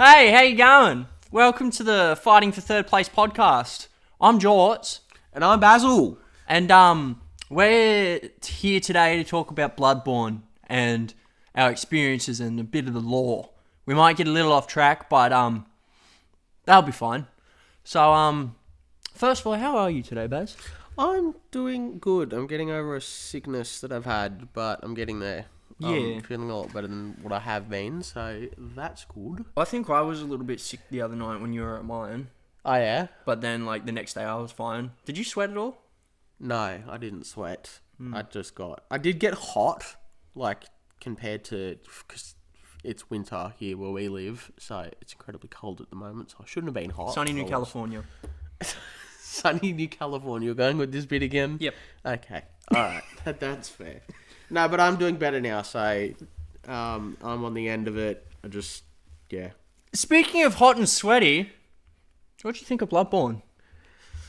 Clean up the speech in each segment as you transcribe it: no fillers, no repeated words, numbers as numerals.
Hey, how you going? Welcome to the Fighting for Third Place podcast. I'm Jorts, And I'm Basil. and we're here today to talk about Bloodborne and our experiences and a bit of the lore. We might get a little off track, but that'll be fine. So first of all, how are you today, Baz? I'm doing good. I'm getting over a sickness that I've had, but I'm getting there. Yeah. I'm feeling a lot better than what I have been, so that's good. I think I was a little bit sick the other night when you were at mine, Oh, yeah? but then the next day I was fine. Did you sweat at all? No, I didn't sweat. I did get hot, compared to, because it's winter here where we live, so it's incredibly cold at the moment, so I shouldn't have been hot. Sunny New California. Sunny New California. You're going with this bit again? Yep. Okay. Alright. That's fair. No, but I'm doing better now, so I'm on the end of it. Yeah. Speaking of hot and sweaty, what do you think of Bloodborne?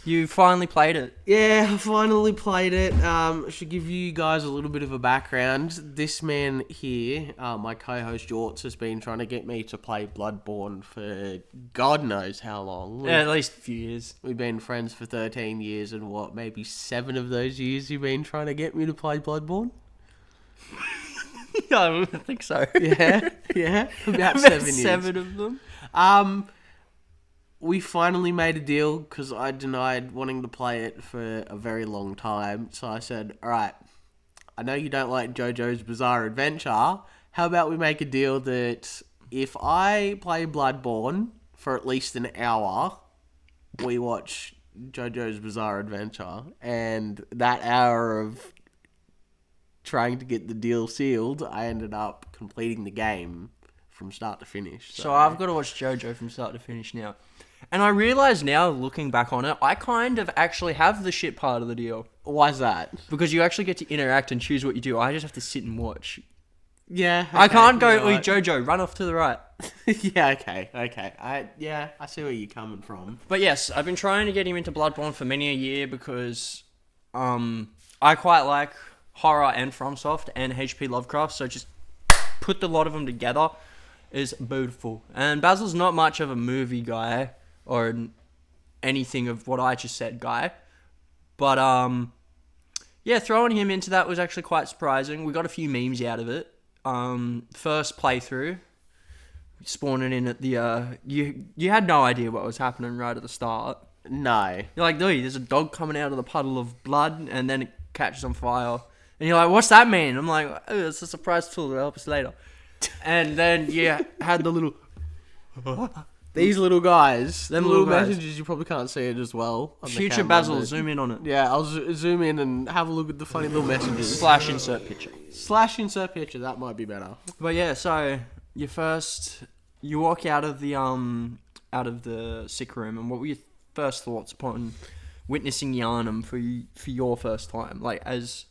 You finally played it. Yeah, I finally played it. I should give you guys a little bit of a background. This man here, my co-host Jorts, has been trying to get me to play Bloodborne for God knows how long. Yeah, at least a few years. We've been friends for 13 years, and maybe 7 of those years you've been trying to get me to play Bloodborne? I think so. Yeah, about 7 years. 7 of them. We finally made a deal because I denied wanting to play it for a very long time. So I said, all right, I know you don't like JoJo's Bizarre Adventure. How about we make a deal that if I play Bloodborne for at least an hour, we watch JoJo's Bizarre Adventure. And that hour of trying to get the deal sealed, I ended up completing the game from start to finish. So I've got to watch JoJo from start to finish now. And I realise now, looking back on it, I kind of actually have the shit part of the deal. Why's that? Because you actually get to interact and choose what you do. I just have to sit and watch. Yeah. Okay, I can't go, right. "Oi, JoJo, run off to the right." Yeah, okay. I see where you're coming from. But yes, I've been trying to get him into Bloodborne for many a year because I quite like horror and FromSoft and HP Lovecraft, so just put the lot of them together is beautiful. And Basil's not much of a movie guy or anything of what I just said guy, but yeah, throwing him into that was actually quite surprising. We got a few memes out of it. First playthrough, spawning in at the you had no idea what was happening right at the start. No. You're like, dude, there's a dog coming out of the puddle of blood, and then it catches on fire. And you're like, what's that mean? I'm like, oh, it's a surprise tool that'll help us later. And then you had the little... These little guys. Them the little little guys. messages, you probably can't see it as well. On the Future camera, Basil, but- zoom in on it. Yeah, I'll zoom in and have a look at the funny little messages. Slash insert picture. Slash insert picture, that might be better. But yeah, so you walk out of the sick room, and what were your first thoughts upon witnessing Yharnam for your first time? Like, as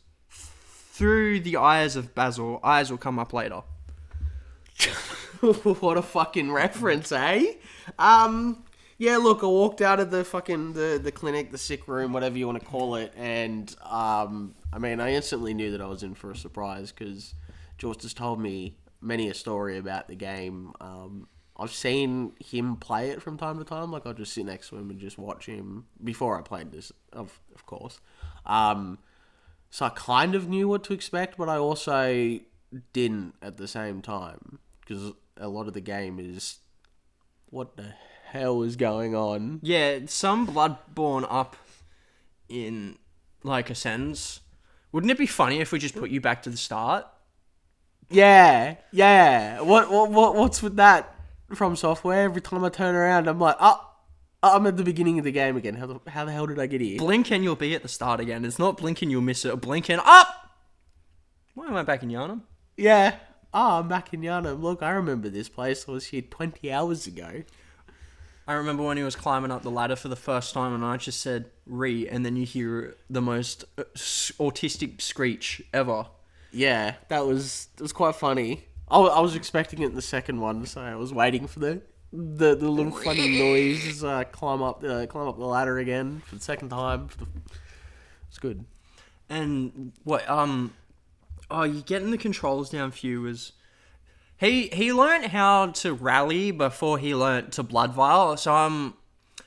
through the eyes of Basil, eyes will come up later. What a fucking reference, eh? Yeah, look, I walked out of the fucking the clinic, the sick room, whatever you want to call it, and I instantly knew that I was in for a surprise because George just told me many a story about the game. I've seen him play it from time to time. Like, I'll just sit next to him and just watch him before I played this, of course. So I kind of knew what to expect, but I also didn't at the same time because a lot of the game is, what the hell is going on? Yeah, some Bloodborne up in, like, a sentence. Wouldn't it be funny if we just put you back to the start? Yeah. What's with that from software? Every time I turn around, I'm like, I'm at the beginning of the game again. How the hell did I get here? Blink and you'll be at the start again. It's not blink and you'll miss it. Blink and up! Why am I back in Yharnam? Yeah. I'm back in Yharnam. Look, I remember this place. I was here 20 hours ago. I remember when he was climbing up the ladder for the first time and I just said, "Re," and then you hear the most autistic screech ever. Yeah, it was quite funny. I was expecting it in the second one, so I was waiting for the little funny noise climb up the ladder again for the second time. It's good. And what you getting the controls down for you was He learned how to rally before he learnt to blood vial. So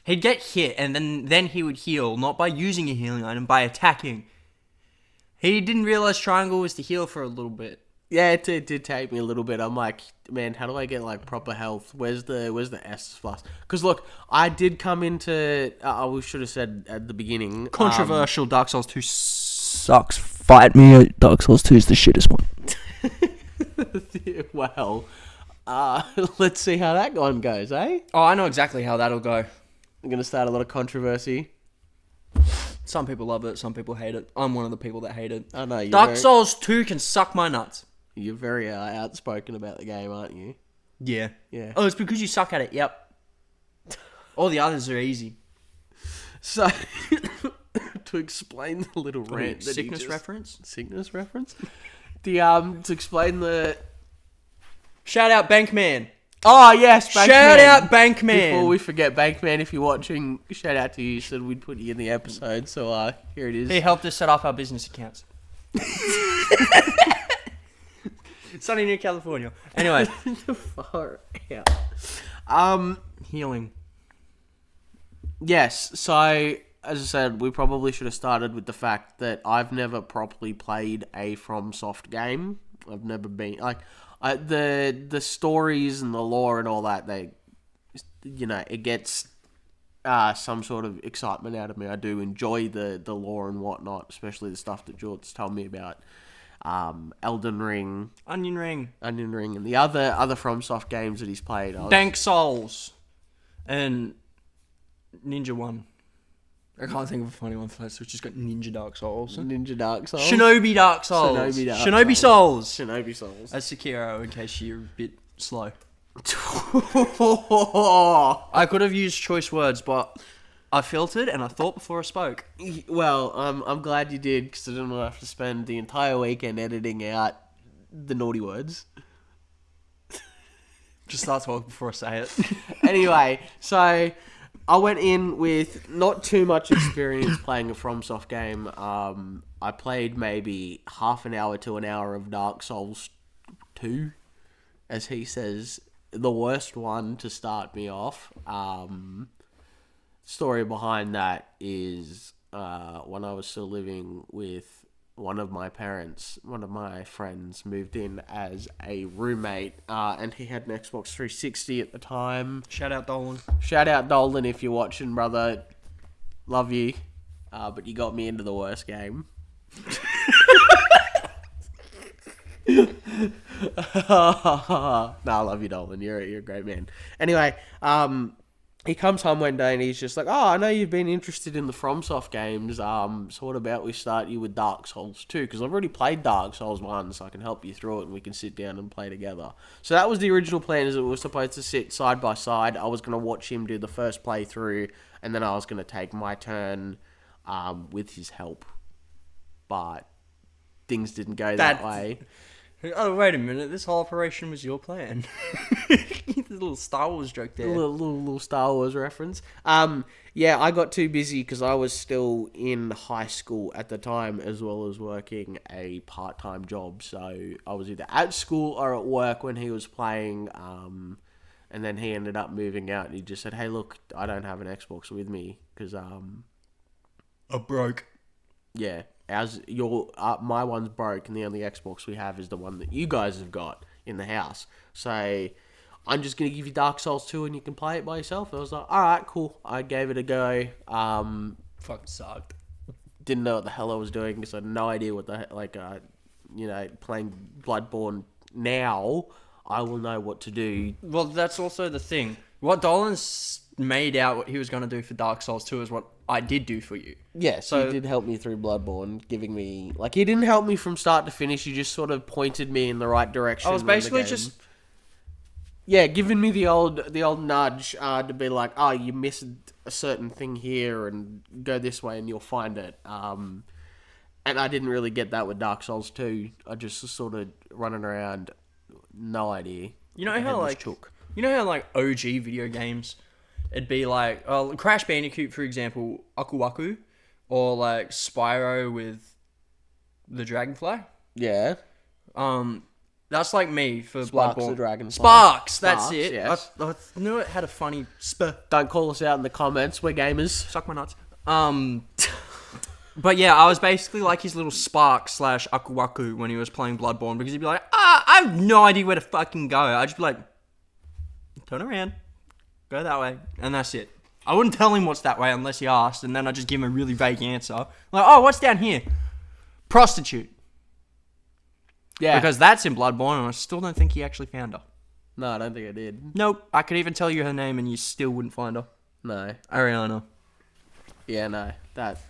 he'd get hit and then he would heal, not by using a healing item, by attacking. He didn't realize triangle was to heal for a little bit. Yeah, it did take me a little bit. I'm like, man, how do I get like proper health? Where's the S plus? Because look, I did come into. We should have said at the beginning. Controversial. Dark Souls 2 sucks. Fight me. Dark Souls 2 is the shittest one. Well, let's see how that one goes, eh? Oh, I know exactly how that'll go. I'm gonna start a lot of controversy. Some people love it. Some people hate it. I'm one of the people that hate it. I know. Dark Souls 2 can suck my nuts. You're very outspoken about the game, aren't you? Yeah. Yeah. Oh, it's because you suck at it. Yep. All the others are easy. So, to explain the little rant that sickness reference. Sickness reference. To explain the. Shout out Bankman. Oh yes, Bankman. Shout out Bankman. Before we forget, Bankman, if you're watching, shout out to you. Said we'd put you in the episode, so here it is. He helped us set up our business accounts. Sunny New California. Anyway. Far out. Healing. Yes, so as I said, we probably should have started with the fact that I've never properly played a FromSoft game. I've never been like the stories and the lore and all that. It gets some sort of excitement out of me. I do enjoy the lore and whatnot, especially the stuff that George told me about. Elden Ring, Onion Ring, and the other FromSoft games that he's played. Dank Souls, and Ninja One. I can't think of a funny one for that, so it's just got Ninja Dark Souls. Ninja Dark Souls. Shinobi Dark Souls. Shinobi Souls. Shinobi Souls. That's Sekiro, in case you're a bit slow. I could have used choice words, but I filtered and I thought before I spoke. Well, I'm glad you did, because I didn't want to have to spend the entire weekend editing out the naughty words. Just start talking before I say it. Anyway, so I went in with not too much experience playing a FromSoft game. I played maybe half an hour to an hour of Dark Souls 2, as he says, the worst one to start me off. Story behind that is when I was still living with one of my parents, one of my friends moved in as a roommate, and he had an Xbox 360 at the time. Shout out Dolan. Shout out Dolan if you're watching, brother. Love you. But you got me into the worst game. Nah, I love you, Dolan. You're a great man. Anyway, he comes home one day and he's just like, oh, I know you've been interested in the FromSoft games. So what about we start you with Dark Souls 2? Because I've already played Dark Souls 1, so I can help you through it and we can sit down and play together. So that was the original plan, is that we were supposed to sit side by side. I was going to watch him do the first playthrough, and then I was going to take my turn with his help. But things didn't go that way. Oh, wait a minute. This whole operation was your plan. The little Star Wars joke there. Little Star Wars reference. Yeah, I got too busy because I was still in high school at the time, as well as working a part-time job. So I was either at school or at work when he was playing. And then he ended up moving out, and he just said, hey, look, I don't have an Xbox with me because... I broke. Yeah. My one's broke, and the only Xbox we have is the one that you guys have got in the house. So I'm just going to give you Dark Souls 2 and you can play it by yourself. And I was like, alright, cool. I gave it a go. Fucking sucked. Didn't know what the hell I was doing because I had no idea what playing Bloodborne now, I will know what to do. Well, that's also the thing. What Dolan's made out what he was going to do for Dark Souls 2 is what I did do for you. Yeah, so he did help me through Bloodborne, giving me... Like, he didn't help me from start to finish, he just sort of pointed me in the right direction. I was basically just... Yeah, giving me the old nudge to be like, oh, you missed a certain thing here, and go this way and you'll find it. And I didn't really get that with Dark Souls 2. I just was sort of running around, no idea. You know how like OG video games... It'd be like Crash Bandicoot, for example, Aku Aku, or like Spyro with the Dragonfly. Yeah. That's like me for Sparks Bloodborne. the Dragonfly. Sparks, that's Sparks, it. yes. I knew it had a funny spur. Don't call us out in the comments. We're gamers. Suck my nuts. But yeah, I was basically like his little Spark / Aku Aku when he was playing Bloodborne, because he'd be like, I have no idea where to fucking go. I'd just be like, turn around, go that way, and that's it. I wouldn't tell him what's that way unless he asked, and then I'd just give him a really vague answer. Like, oh, what's down here? Prostitute. Yeah. Because that's in Bloodborne, and I still don't think he actually found her. No, I don't think I did. Nope. I could even tell you her name and you still wouldn't find her. No. Ariana. Yeah, no. That.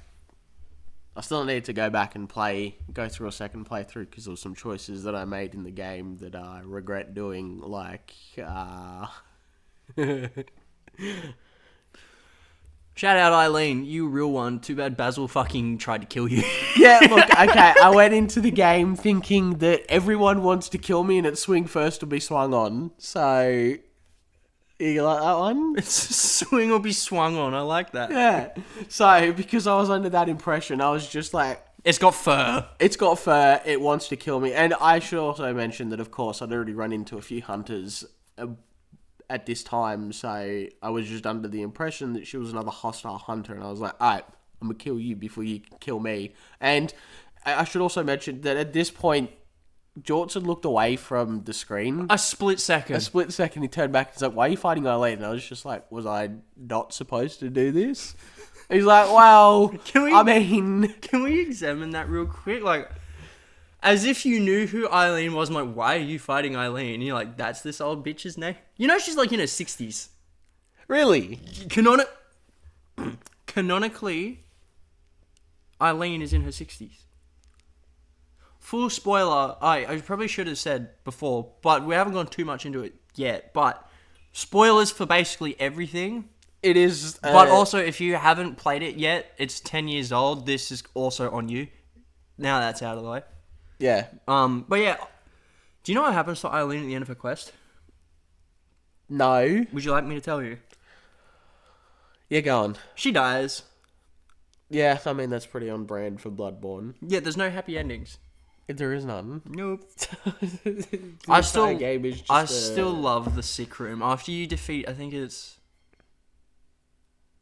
I still need to go back and go through a second playthrough, because there were some choices that I made in the game that I regret doing, like, Shout out Eileen, you real one. Too bad Basil fucking tried to kill you. Yeah, look, okay, I went into the game thinking that everyone wants to kill me and it's swing first to be swung on. So, you like that one? It's swing or be swung on. I like that. Yeah. So, because I was under that impression, I was just like, It's got fur. it's got fur, it wants to kill me. And I should also mention that, of course, I'd already run into a few hunters at this time, so I was just under the impression that she was another hostile hunter, and I was like, alright, I'm gonna kill you before you kill me. And I should also mention that at this point, Jorts had looked away from the screen. A split second. A split second, he turned back and he's like, why are you fighting Eileen? And I was just like, was I not supposed to do this? And he's like, well, Can we examine that real quick? Like, as if you knew who Eileen was. I'm like, why are you fighting Eileen? And you're like, that's this old bitch's name? You know she's like in her 60s. Really? Canonically, Eileen is in her 60s. Full spoiler, I probably should have said before, but we haven't gone too much into it yet. But spoilers for basically everything. It is. But also, if you haven't played it yet, it's 10 years old. This is also on you. Now that's out of the way. Yeah. But yeah, do you know what happens to Eileen at the end of her quest? No. Would you like me to tell you? Yeah, go on. She dies. Yeah, I mean, that's pretty on brand for Bloodborne. Yeah, there's no happy endings. There is none. Nope. I still still love the sick room. After you defeat, I think it's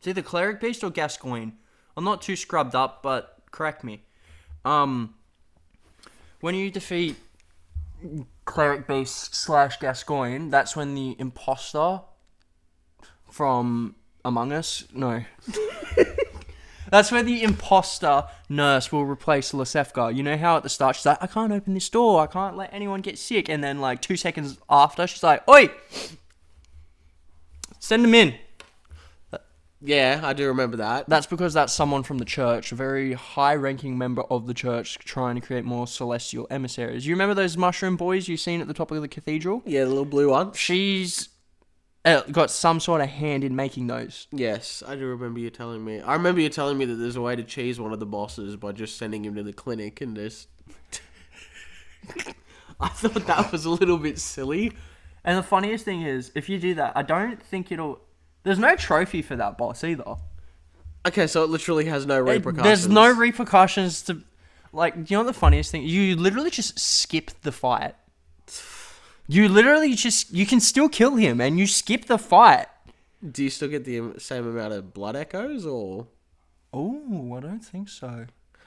either Cleric Beast or Gascoigne. I'm not too scrubbed up, but correct me. When you defeat Cleric Beast / Gascoigne, that's when the imposter from Among Us... No. That's where the imposter nurse will replace Lasefka. You know how at the start she's like, I can't open this door, I can't let anyone get sick. And then like 2 seconds after, she's like, Oi! Send them in. Yeah, I do remember that. That's because that's someone from the church, a very high-ranking member of the church, trying to create more celestial emissaries. You remember those mushroom boys you've seen at the top of the cathedral? Yeah, the little blue one. She's got some sort of hand in making those. Yes, I do remember you telling me. I remember you telling me that there's a way to cheese one of the bosses by just sending him to the clinic and just... I thought that was a little bit silly. And the funniest thing is, if you do that, I don't think it'll... There's no trophy for that boss either. Okay, so it literally has no repercussions. There's no repercussions to... Like, you know what the funniest thing? You literally just skip the fight. You literally just... You can still kill him, and you skip the fight. Do you still get the same amount of blood echoes, or...? Oh, I don't think so.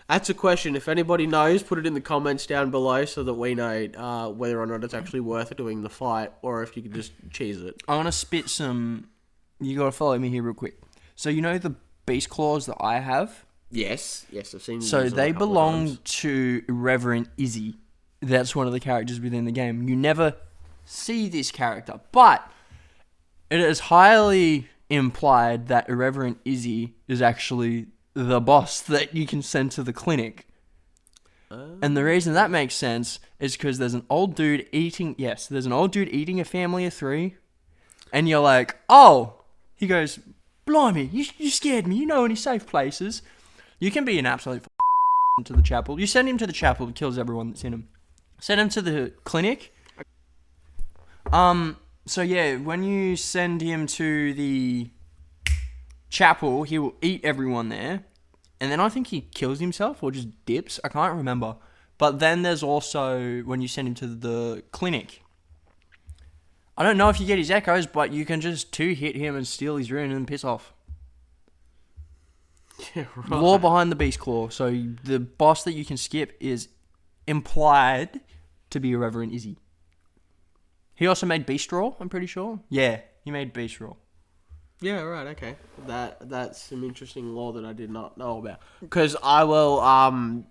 That's a question. If anybody knows, put it in the comments down below so that we know whether or not it's actually worth doing the fight, or if you can just cheese it. I want to spit some... You gotta follow me here real quick. So you know the beast claws that I have? Yes, I've seen. So they belong to Irreverent Izzy. That's one of the characters within the game. You never see this character, but it is highly implied that Irreverent Izzy is actually the boss that you can send to the clinic. And the reason that makes sense is because there's an old dude eating... Yes, there's an old dude eating a family of 3. And you're like, oh... He goes, blimey, you scared me. You know any safe places. You can be an absolute to the chapel. You send him to the chapel, it kills everyone that's in him. Send him to the clinic. So yeah, when you send him to the chapel, he will eat everyone there. And then I think he kills himself or just dips. I can't remember. But then there's also when you send him to the clinic. I don't know if you get his echoes, but you can just 2-hit him and steal his rune and piss off. Yeah, right. Lore behind the Beast Claw. So the boss that you can skip is implied to be Irreverent Izzy. He also made Beast Roar, I'm pretty sure. Yeah, he made Beast Roar. Yeah, right, okay. That's some interesting lore that I did not know about. Because I will, I'll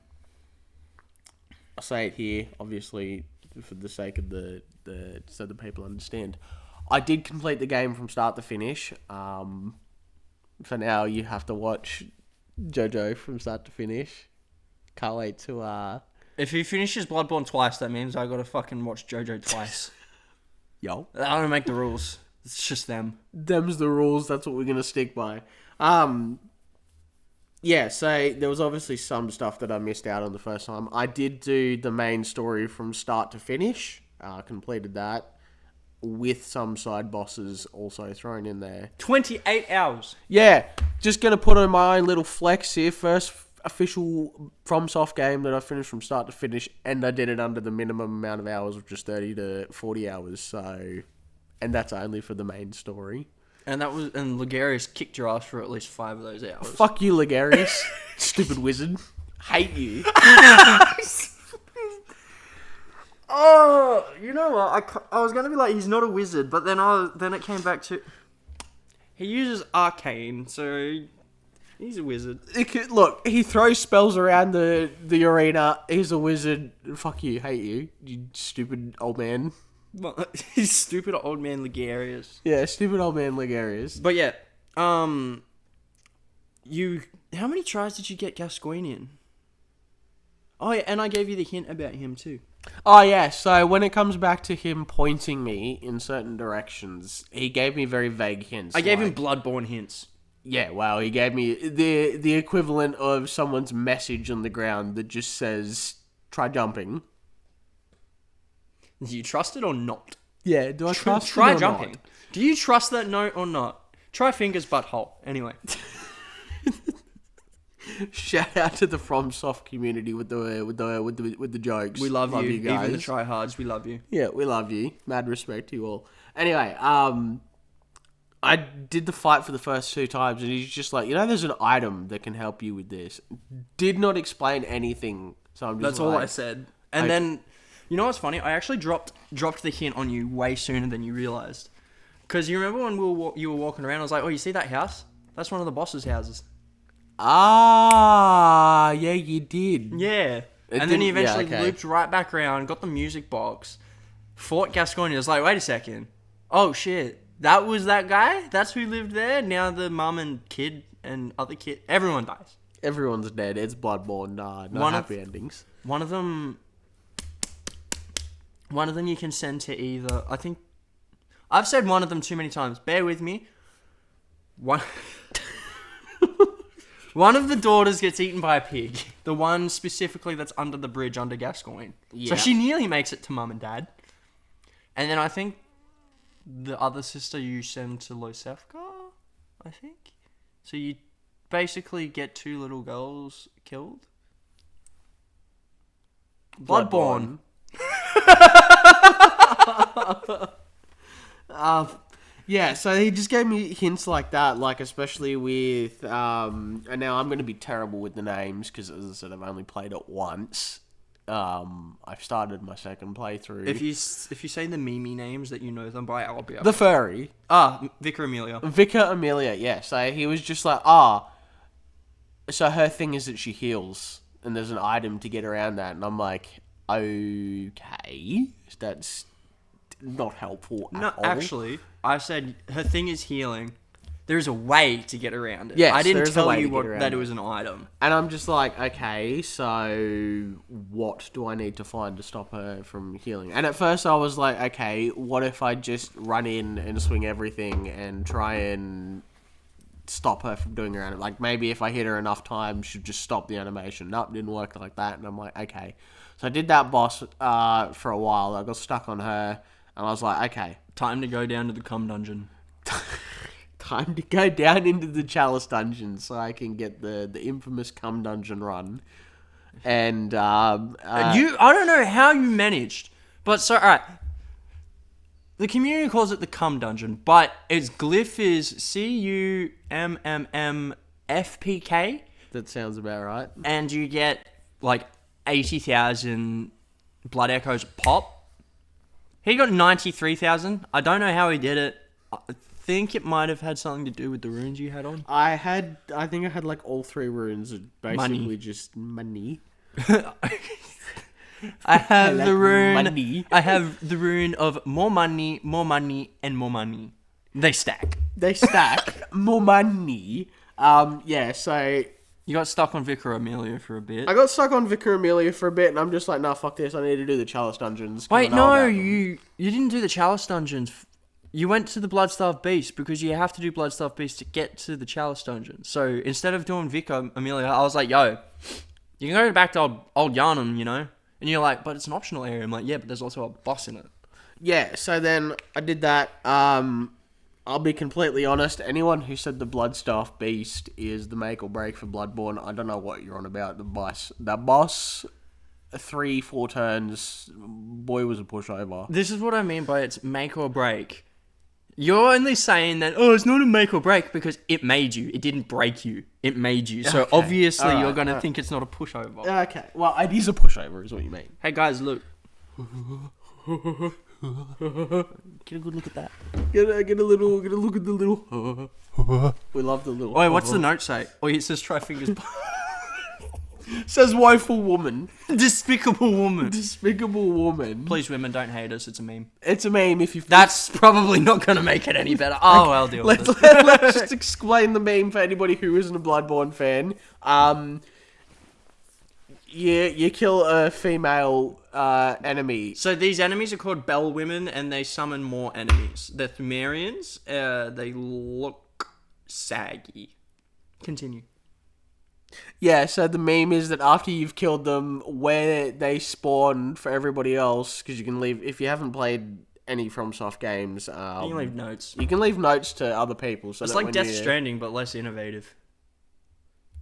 say it here, obviously, for the sake of the so the people understand. I did complete the game from start to finish. For now, you have to watch JoJo from start to finish. Can't wait to, If he finishes Bloodborne twice, that means I gotta fucking watch JoJo twice. Yo. I don't make the rules. It's just them. Them's the rules. That's what we're going to stick by. Yeah, so there was obviously some stuff that I missed out on the first time. I did do the main story from start to finish. Completed that. With some side bosses also thrown in there. 28 hours. Yeah, just going to put on my own little flex here. First official FromSoft game that I finished from start to finish. And I did it under the minimum amount of hours, which is 30 to 40 hours. So... And that's only for the main story. And Ligarius kicked your ass for at least 5 of those hours. Fuck you, Ligarius. Stupid wizard. Hate you. Oh, you know what? I was going to be like, he's not a wizard, but then it came back to... He uses arcane, so he's a wizard. Look, he throws spells around the arena. He's a wizard. Fuck you, hate you. You stupid old man. He's stupid old man Ligarius. Yeah, stupid old man Ligarius. But yeah, how many tries did you get Gascoigne in? Oh yeah, and I gave you the hint about him too. Oh yeah, so when it comes back to him pointing me in certain directions, he gave me very vague hints. I gave him Bloodborne hints. Yeah, wow, he gave me the equivalent of someone's message on the ground that just says, try jumping. Do you trust it or not? Yeah, do I trust Try it or jumping. not? Do you trust that note or not? Try fingers butthole. Anyway. Shout out to the FromSoft community with the jokes. We love you guys. Even the tryhards, we love you. Yeah, we love you. Mad respect to you all. Anyway, I did the fight for the first 2 times, and he's just like, there's an item that can help you with this. Did not explain anything, so I'm just That's all I said. And then, you know what's funny? I actually dropped the hint on you way sooner than you realized. Because you remember when you were walking around, I was like, oh, you see that house? That's one of the boss's houses. Ah, yeah, you did. Yeah. And then he eventually looped right back around, got the music box, fought Gascoigne. I was like, wait a second. Oh, shit. That was that guy? That's who lived there? Now the mum and kid and other kid, everyone dies. Everyone's dead. It's Bloodborne. No happy endings. One of them you can send to either... I think... I've said one of them too many times. Bear with me. One of the daughters gets eaten by a pig. The one specifically that's under the bridge under Gascoigne. Yeah. So she nearly makes it to mum and dad. And then I think the other sister you send to Losefka, I think. So you basically get 2 little girls killed. Bloodborne. Yeah, so he just gave me hints like that, like especially with, and now I'm going to be terrible with the names because, as I said, I've only played it once. I've started my second playthrough. If you say the Mimi names that you know them by, I'll be able The furry. Vicar Amelia. Vicar Amelia, yeah. So he was just like, so her thing is that she heals, and there's an item to get around that, and I'm like, okay, that's not helpful at all. No, actually, I said her thing is healing. There's a way to get around it. Yes, I didn't there is a tell way you to get around that it it. was an item. And I'm just like, okay, so what do I need to find to stop her from healing? And at first I was like, okay, what if I just run in and swing everything and try and stop her from doing around it? Like, maybe if I hit her enough times, she'd just stop the animation. Nope, didn't work like that. And I'm like, okay. So I did that boss for a while. I got stuck on her, and I was like, okay. Time to go down to the cum dungeon. Time to go down into the Chalice dungeon so I can get the infamous cum dungeon run. And I don't know how you managed, but so alright. The community calls it the cum dungeon, but its glyph is CUMMMFPK, that sounds about right. and you get like 80,000 blood echoes pop. He got 93,000. I don't know how he did it. I think it might have had something to do with the runes you had on. I think I had like all 3 runes, basically Money. just money. I have like the rune. money. I have the rune of more money, and more money. They stack. They stack more money. Yeah, so You got stuck on Vicar Amelia for a bit. I got stuck on Vicar Amelia for a bit, and I'm just like, nah, fuck this. I need to do the Chalice dungeons. 'Cause I Wait, know no, about them. you didn't do the Chalice dungeons. You went to the Bloodstarved Beast because you have to do Bloodstarved Beast to get to the Chalice dungeon. So instead of doing Vicar Amelia, I was like, yo, you can go back to old Yarnum, you know? And you're like, but it's an optional area. I'm like, yeah, but there's also a boss in it. Yeah, so then I did that. I'll be completely honest. Anyone who said the Bloodstaff Beast is the make or break for Bloodborne, I don't know what you're on about. The boss, 3-4 turns, boy was a pushover. This is what I mean by it's make or break. You're only saying that, oh, it's not a make or break because it made you. It didn't break you. It made you. So Okay. obviously Alright, you're going to alright. think it's not a pushover. Okay, well, it is a pushover, is what you mean. Hey guys, look. Get a good look at that. Get a look at the little. We love the little. Wait, what's the note say? Oh, it says try fingers. Says woeful woman, Despicable woman. despicable woman. Please, women, don't hate us. It's a meme. It's a meme. If you That's probably not going to make it any better. Oh, I'll deal with it. let's just explain the meme for anybody who isn't a Bloodborne fan. You kill a female enemy. So these enemies are called Bell Women, and they summon more enemies. They're Thumerians. They look saggy. Continue. Yeah, so the meme is that after you've killed them, where they spawn for everybody else, because you can leave, if you haven't played any FromSoft games, You can leave notes. you can leave notes to other people. So It's that like when Death you- Stranding, but less innovative.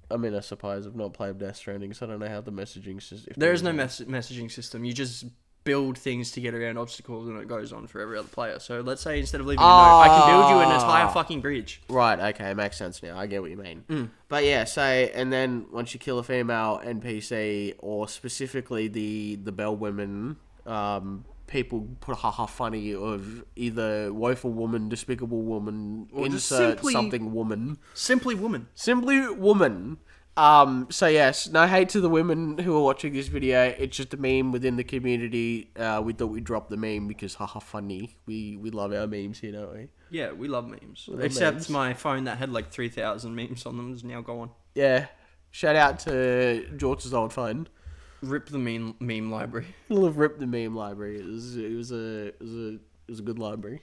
I mean, I suppose I've not played Death Stranding, so I don't know how the messaging system... There is no messaging system. You just build things to get around obstacles, and it goes on for every other player. So let's say instead of leaving a note, I can build you an entire fucking bridge. Right, okay, it makes sense now. I get what you mean. Mm. But yeah, so, and then once you kill a female NPC, or specifically the Bell Women, people put haha funny of either woeful woman, despicable woman, Or just insert simply- something woman. Simply woman. Simply woman. So yes, no hate to the women who are watching this video. It's just a meme within the community. We thought we'd drop the meme because haha funny. We love our memes here, don't we? Yeah, we love memes. love Except memes. my phone that had like 3,000 memes on them is now gone. Yeah. Shout out to George's old phone. Rip the meme library. We'll have ripped the meme library. It was a good library.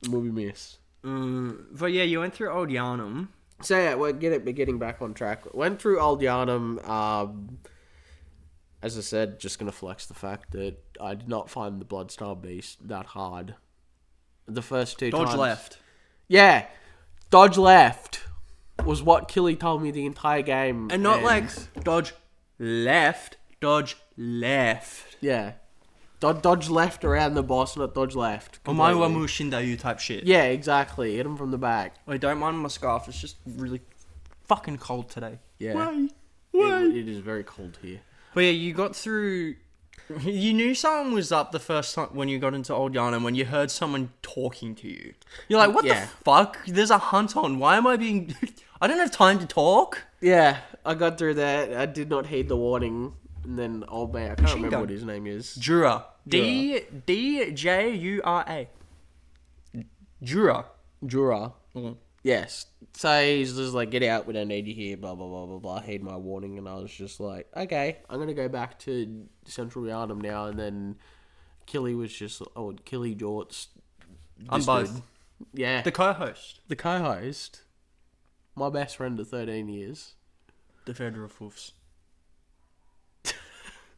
And we'll be missed. But yeah, you went through Old Yarnum. So yeah, we're getting back on track. Went through Old Yarnum. As I said, just gonna flex the fact that I did not find the Bloodstar Beast that hard. The first two times. Dodge left. Yeah, dodge left was what Killy told me the entire game. And not like dodge left, dodge left. Yeah, dodge left around the boss, not dodge left. Omae wa completely. mushinda type shit. Yeah, exactly. Hit him from the back. Wait, don't mind my scarf. It's just really fucking cold today. Yeah. Why? It is very cold here. But yeah, you got through... You knew someone was up the first time when you got into Old Yarnum, when you heard someone talking to you. You're like, what Yeah. the fuck? There's a hunt on. Why am I being... I don't have time to talk. Yeah, I got through that. I did not heed the warning. And then old man, I can't remember gun. what his name is. Jura. D-J-U-R-A. Jura. Jura. Mm. Yes. So he's just like, get out, we don't need you here, blah, blah, blah, blah, blah. Heed my warning. And I was just like, okay, I'm going to go back to Central Yarnum now. And then Killy was just, Killy Jorts. I'm this both. dude. Yeah. The co-host. The co-host. My best friend of 13 years. The Federal Foofs.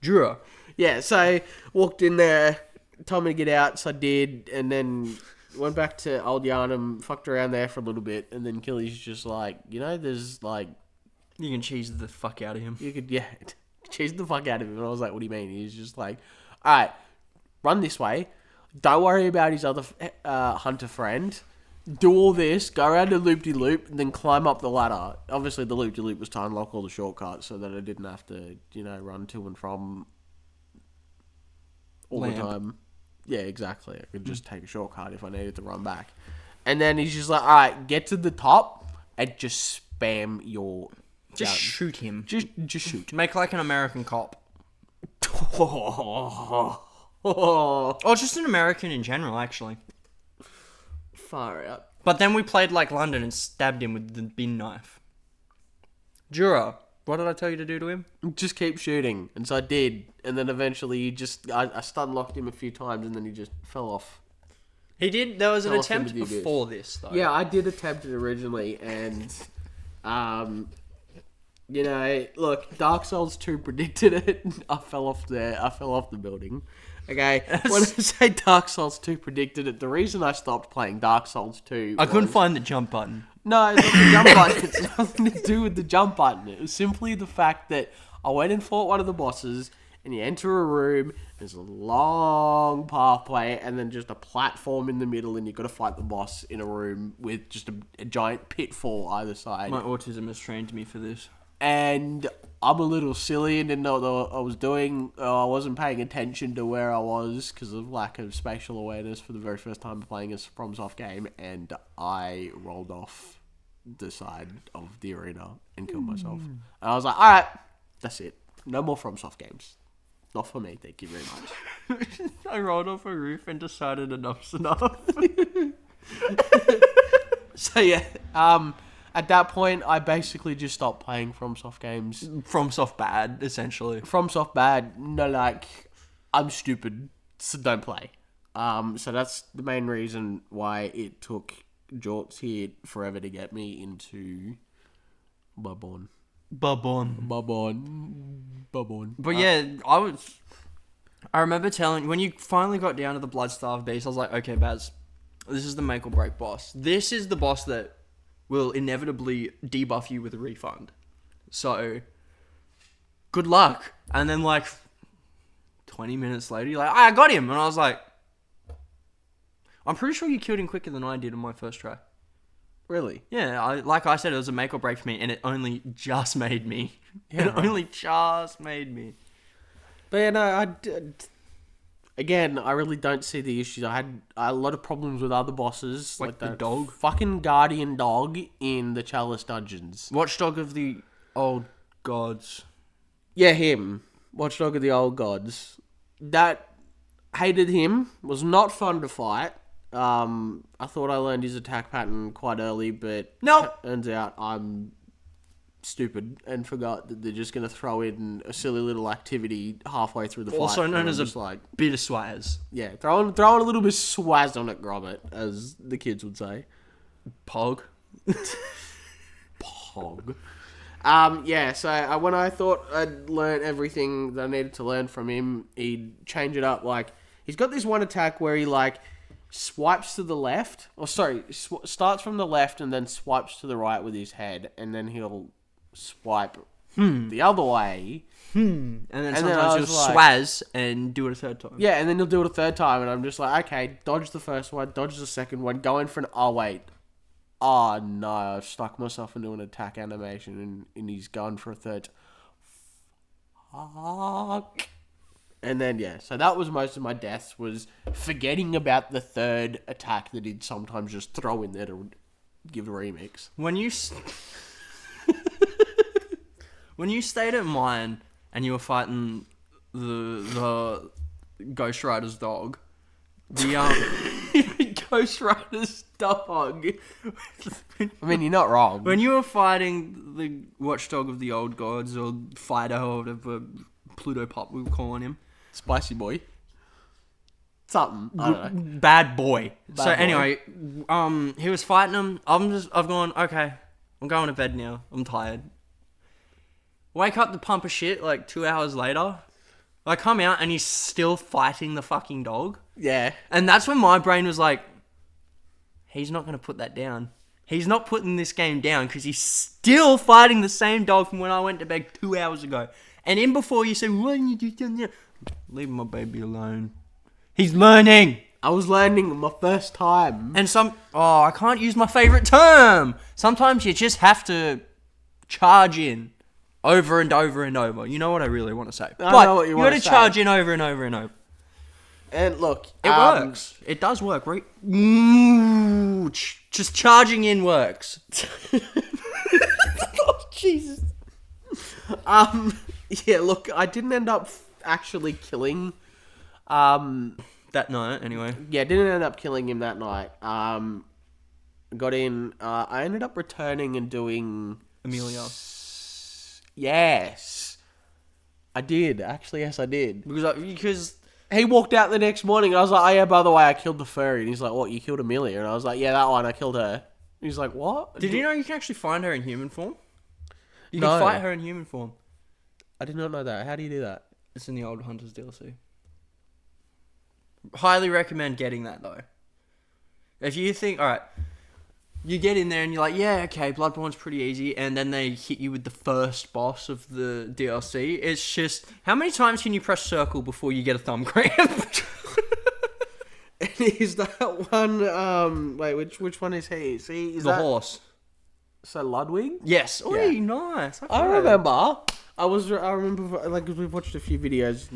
Jura. Yeah, so I walked in there, told me to get out, so I did, and then went back to Old Yarnum, fucked around there for a little bit, and then Killy's just like, there's like, You can cheese the fuck out of him. you could, Chased the fuck out of him. And I was like, what do you mean? He's just like, all right, run this way. Don't worry about his other hunter friend. Do all this, go around the loop-de-loop, and then climb up the ladder. Obviously, the loop-de-loop was to unlock all the shortcuts so that I didn't have to, run to and from all the time. Yeah, exactly. I could just take a shortcut if I needed to run back. And then he's just like, all right, get to the top and just spam your... Just shoot him. Just shoot. Make like an American cop. Or just an American in general, actually. Far out. But then we played like London and stabbed him with the bin knife. Jura, what did I tell you to do to him? Just keep shooting. And so I did. And then eventually I stun locked him a few times and then he just fell off. He did. There was an Fell off attempt into the abyss. before this, though. Yeah, I did attempt it originally and... look, Dark Souls 2 predicted it. I fell off the building. Okay, when I say Dark Souls 2 predicted it, the reason I stopped playing Dark Souls 2 I couldn't find the jump button. No, it's not the jump button. It's nothing to do with the jump button. It was simply the fact that I went and fought one of the bosses, and you enter a room, there's a long pathway, and then just a platform in the middle, and you've got to fight the boss in a room with just a giant pitfall either side. My autism has trained me for this. And I'm a little silly and didn't know what I was doing. I wasn't paying attention to where I was because of lack of spatial awareness for the very first time playing a FromSoft game, and I rolled off the side of the arena and killed myself. And I was like, all right, that's it. No more FromSoft games. Not for me, thank you very much. I rolled off a roof and decided enough's enough. So yeah, at that point, I basically just stopped playing FromSoft games. FromSoft bad, essentially. FromSoft bad, no, like, I'm stupid, so don't play. So that's the main reason why it took Jorts here forever to get me into Bloodborne. But yeah, I remember telling, when you finally got down to the Bloodstarved Beast, I was like, okay, Baz, this is the make or break boss. This is the boss that will inevitably debuff you with a refund. So, good luck. And then like 20 minutes later, you're like, I got him. And I was like, I'm pretty sure you killed him quicker than I did on my first try. Really? Yeah, like I said, it was a make or break for me, and it only just made me. Yeah, it only just made me. But yeah, no, again, I really don't see the issues. I had a lot of problems with other bosses. Like the dog? Fucking guardian dog in the Chalice dungeons. Watchdog of the Old Gods. Yeah, him. Watchdog of the Old Gods. That, hated him. Was not fun to fight. I thought I learned his attack pattern quite early, but Nope. Turns out I'm stupid and forgot that they're just going to throw in a silly little activity halfway through the fight. Also known as a like, bit of swaz. yeah, throwing a little bit of swaz on it, Gromit, as the kids would say. Pog. Pog. Yeah, so when I thought I'd learned everything that I needed to learn from him, he'd change it up. Like, he's got this one attack where he, like, swipes to the left. Starts from the left and then swipes to the right with his head, and then he'll swipe the other way. And then I sometimes was you'll like- swaz and do it a third time. Yeah, and then he'll do it a third time, and I'm just like, okay, dodge the first one, dodge the second one, go in for an... Oh, wait. Oh, no, I've stuck myself into an attack animation, and he's going for a third... Fuck. And then, yeah, so that was most of my deaths, was forgetting about the third attack that he'd sometimes just throw in there to give a remix. When you when you stayed at mine and you were fighting the Ghost Rider's dog, the Ghost Rider's dog. I mean, you're not wrong. when you were fighting the Watchdog of the Old Gods, or Fido, or whatever Pluto Pop we were calling him, Spicy boy. Something. I don't know. bad boy. Bad So boy. anyway, he was fighting him. I've gone, okay, I'm going to bed now. I'm tired. Wake up to pump of shit like 2 hours later. I come out and he's still fighting the fucking dog. Yeah. And that's when my brain was like, he's not going to put that down. He's not putting this game down because he's still fighting the same dog from when I went to bed 2 hours ago. And in before you say, why didn't you do that? Leave my baby alone. He's learning. I was learning my first time. And I can't use my favourite term. Sometimes you just have to charge in over and over and over. You know what I really want to say. I know what you want to say. You got to charge in over and over and over. And look, It works. It does work, right? Just charging in works. Oh, Jesus. Yeah, look, I didn't end up actually killing. That night, anyway. Yeah, didn't end up killing him that night. Got in. I ended up returning and doing Amelia. Yes, I did. Actually, yes, I did. Because he walked out the next morning, and I was like, "Oh yeah, by the way, I killed the furry." And he's like, "What? You killed Amelia?" And I was like, "Yeah, that one. I killed her." He's like, "What? Did you know you can actually find her in human form? You No. can fight her in human form. I did not know that. How do you do that?" It's in the old Hunters DLC. Highly recommend getting that though. If you think, alright, you get in there and you're like, yeah, okay, Bloodborne's pretty easy, and then they hit you with the first boss of the DLC. It's just, how many times can you press circle before you get a thumb cramp? Is that one? Wait, which one is he? See, is The that horse. So Ludwig? Yes. Oh, Yeah. nice. Okay. I remember. I remember, like, we've watched a few videos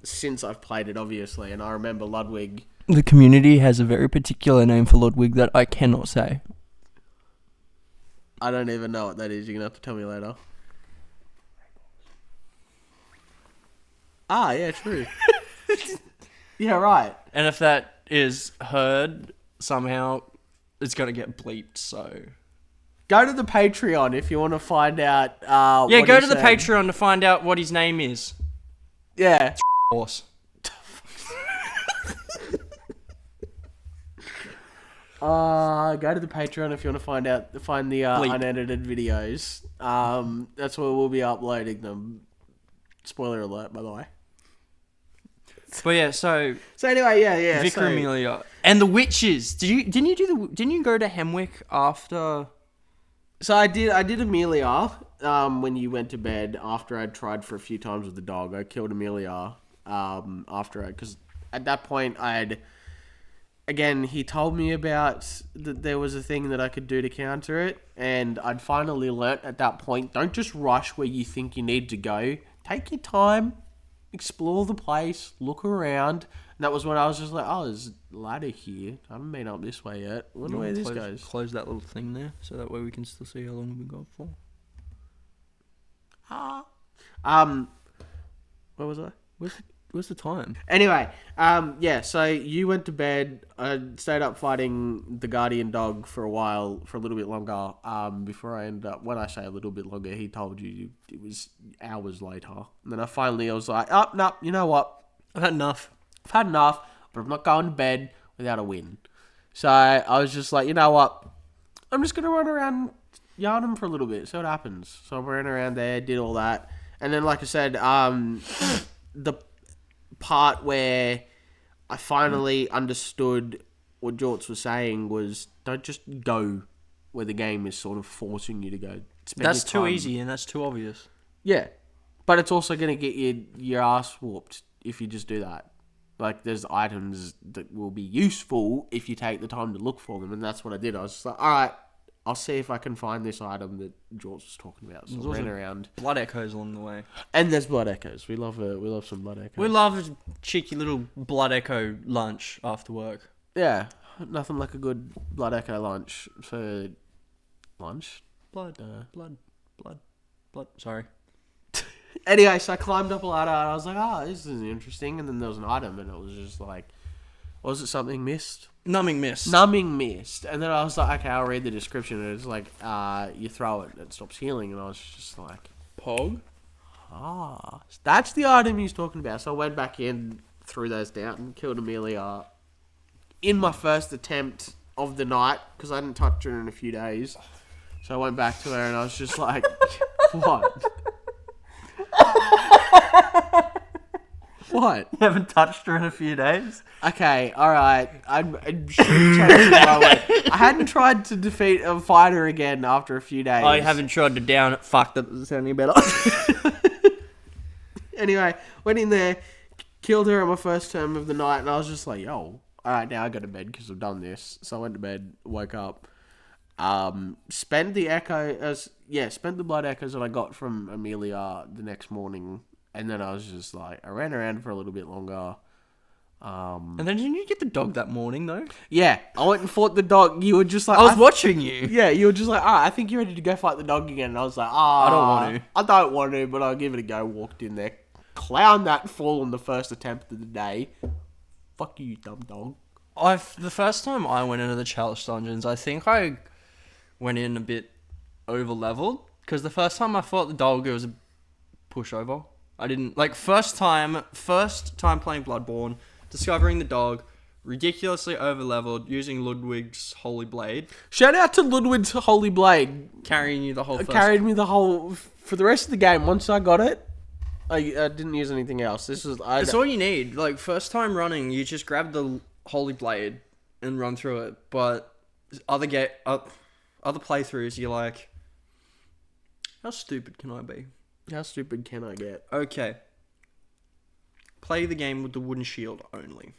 since I've played it, obviously, and I remember Ludwig. The community has a very particular name for Ludwig that I cannot say. I don't even know what that is. You're going to have to tell me later. Ah, yeah, true. Yeah, right. And if that is heard somehow, it's going to get bleeped, so... Go to the Patreon if you want to find out Yeah, go to the Patreon to find out what his name is. Yeah. Horse. Go to the Patreon if you want to find the unedited videos. That's where we'll be uploading them. Spoiler alert, by the way. But yeah, so anyway, yeah. Vicar Amelia and the witches. Didn't you go to Hemwick after? So I did Amelia. When you went to bed after I'd tried for a few times with the dog, I killed Amelia. Because at that point he told me about that there was a thing that I could do to counter it, and I'd finally learnt at that point, don't just rush where you think you need to go. Take your time, explore the place, look around. And that was when I was just like, oh, there's a ladder here. I haven't been up this way yet. I wonder where this goes. Close that little thing there, so that way we can still see how long we've been going for. Where was I? Where's the time? Anyway, yeah, so you went to bed. I stayed up fighting the guardian dog for a little bit longer, before I ended up, when I say a little bit longer, he told you it was hours later. And then I was like, oh, no, you know what? I've had enough, but I'm not going to bed without a win. So I was just like, you know what? I'm just going to run around Yarnum for a little bit, see what happens. So I ran around there, did all that. And then, like I said, the part where I finally understood what Jorts was saying was, don't just go where the game is sort of forcing you to go. That's too easy and that's too obvious. Yeah. But it's also going to get your ass whooped if you just do that. Like, there's items that will be useful if you take the time to look for them, and that's what I did. I was just like, alright, I'll see if I can find this item that George was talking about. So I ran around. Blood echoes along the way. And there's blood echoes. We love some blood echoes. We love a cheeky little blood echo lunch after work. Yeah. Nothing like a good blood echo lunch for lunch. Blood. Sorry. Anyway, so I climbed up a ladder and I was like, oh, this is interesting. And then there was an item and it was just like, was it something mist? Numbing mist. And then I was like, okay, I'll read the description. And it's like, you throw it and it stops healing. And I was just like, Pog? That's the item he's talking about. So I went back in, threw those down, and killed Amelia in my first attempt of the night, because I hadn't touched her in a few days. So I went back to her and I was just like, what? What? You haven't touched her in a few days? Okay, alright. I'm changing my way. I hadn't tried to defeat a fighter again after a few days. I haven't tried to down it. Fuck, that doesn't sound any better. Anyway, went in there, killed her on my first term of the night, and I was just like, yo, alright, now I go to bed because I've done this. So I went to bed, woke up, spent the blood echoes that I got from Amelia the next morning, and then I was just like, I ran around for a little bit longer. And then didn't you get the dog that morning though? Yeah, I went and fought the dog. You were just like, I was watching you. Yeah, you were just like, I think you're ready to go fight the dog again. And I was like, I don't want to. I don't want to, but I'll give it a go. Walked in there, clowned that fall on the first attempt of the day. Fuck you, dumb dog. The first time I went into the chalice dungeons, I think I went in a bit over leveled because the first time I fought the dog, it was a pushover. I didn't first time playing Bloodborne, discovering the dog, ridiculously over leveled, using Ludwig's holy blade. Shout out to Ludwig's holy blade, carrying you the whole. Carried me the whole for the rest of the game. Once I got it, I didn't use anything else. It's all you need. Like first time running, you just grab the holy blade and run through it. But other playthroughs, you're like, how stupid can I be? How stupid can I get? Okay. Play the game with the wooden shield only.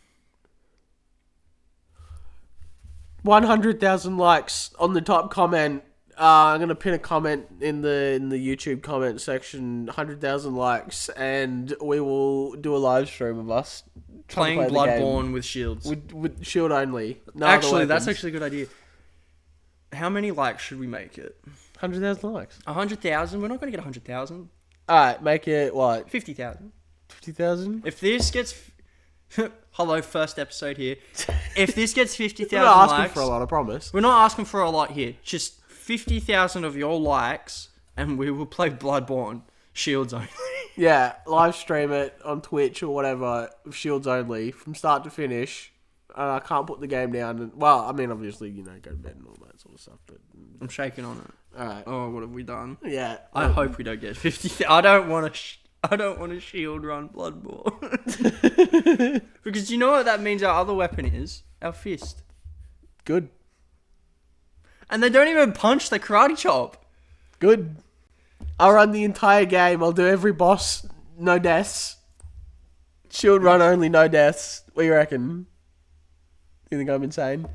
100,000 likes on the top comment. I'm gonna pin a comment in the YouTube comment section. 100,000 likes, and we will do a live stream of us playing Bloodborne with shields. With shield only. No actually, that's actually a good idea. How many likes should we make it? 100,000 likes. 100,000? We're not gonna get 100,000. Alright, make it what? 50,000. 50,000? If this gets... Hello, first episode here. If this gets 50,000 likes... We're not asking for a lot, I promise. We're not asking for a lot here. Just 50,000 of your likes, and we will play Bloodborne. Shields only. Yeah, live stream it on Twitch or whatever, shields only, from start to finish. And I can't put the game down. And, well, I mean, obviously, go to bed and all that sort of stuff. But I'm shaking on it. Alright. Oh, what have we done? Yeah. I hope we don't get 50. I don't want to shield run Bloodborne. Because you know what that means our other weapon is? Our fist. Good. And they don't even punch the karate chop. Good. I'll run the entire game. I'll do every boss. No deaths. Shield run only, no deaths. What do you reckon? You think I'm insane?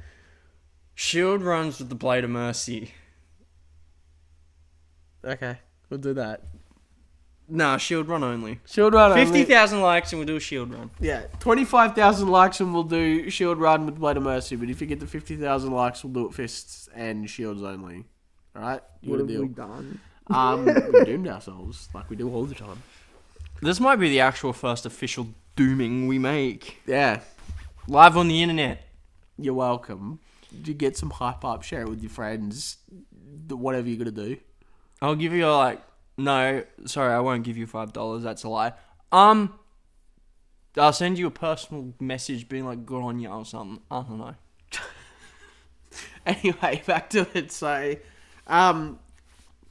Shield runs with the Blade of Mercy. Okay, we'll do that. Nah, shield run only. Shield run only. 50,000 likes and we'll do a shield run. Yeah, 25,000 likes and we'll do shield run with Blade of Mercy. But if you get to 50,000 likes, we'll do it fists and shields only. Alright? What have we done? We doomed ourselves like we do all the time. This might be the actual first official dooming we make. Yeah. Live on the internet. You're welcome. You get some hype up, share it with your friends. Whatever you're going to do. I'll give you no, sorry, I won't give you $5. That's a lie. I'll send you a personal message being like, good on you or something. I don't know. Anyway, back to it. So,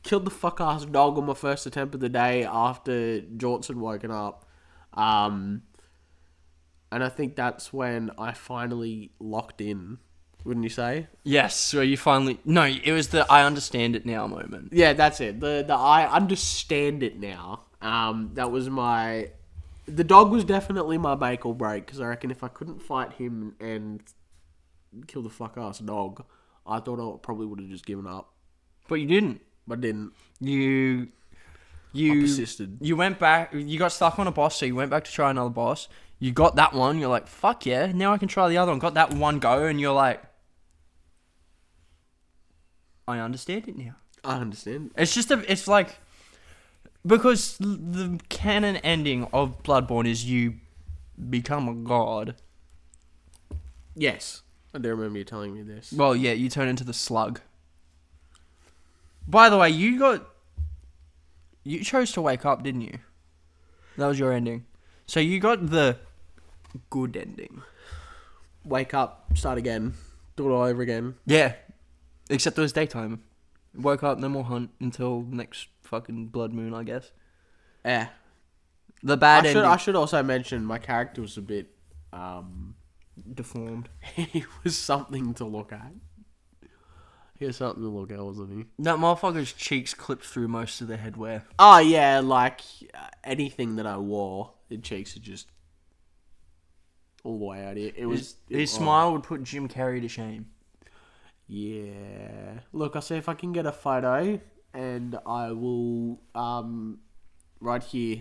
killed the fuck-ass dog on my first attempt of the day after Jorts had woken up. And I think that's when I finally locked in. Wouldn't you say? Yes, so you finally... No, it was the I understand it now moment. Yeah, that's it. The I understand it now. That was my... The dog was definitely my make or break, because I reckon if I couldn't fight him and kill the fuck-ass dog, I thought I probably would have just given up. But you didn't. But I didn't. You I persisted. You went back... You got stuck on a boss, so you went back to try another boss. You got that one, you're like, fuck yeah, now I can try the other one. Got that one go, and you're like... I understand it now. I understand. It's just it's like... Because the canon ending of Bloodborne is you become a god. Yes. I do remember you telling me this. Well, yeah, you turn into the slug. By the way, you chose to wake up, didn't you? That was your ending. So you got the good ending. Wake up, start again, do it all over again. Yeah. Except it was daytime. Woke up, no more hunt until next fucking blood moon, I guess. Yeah. The bad ending. I should also mention my character was a bit deformed. He was something to look at. Here's something to look at, wasn't he? That motherfucker's cheeks clipped through most of the headwear. Oh, yeah, like anything that I wore, the cheeks are just all the way out here. His smile would put Jim Carrey to shame. Yeah. Look, I'll see if I can get a photo, and I will, right here,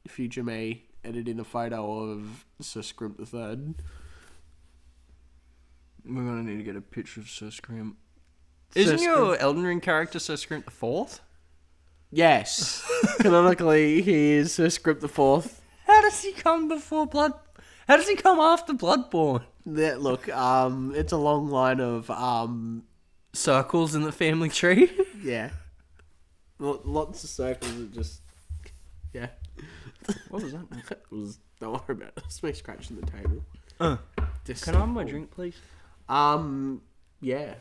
future me, edit in a photo of Sir Scrimp the Third. We're gonna need to get a picture of Sir Scrimp. Isn't your Elden Ring character Sir Scrimp the Fourth? Yes. Canonically, he is Sir Scrimp the Fourth. How does he come How does he come after Bloodborne? Look, it's a long line of, Circles in the family tree? yeah. Lots of circles that just, yeah. What was that? Don't worry about it. It's me scratching the table. Can I have my drink, please? Yeah.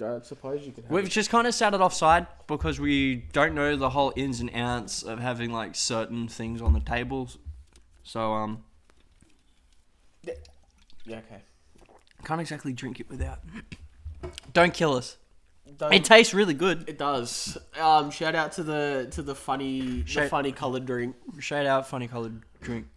I suppose you could have We've just kind of sat it offside because we don't know the whole ins and outs of having like certain things on the tables. So Yeah, okay. can't exactly drink it without. Don't kill us. Don't, It tastes really good. it does. Shout out to the funny coloured drink. Shout out funny coloured drink.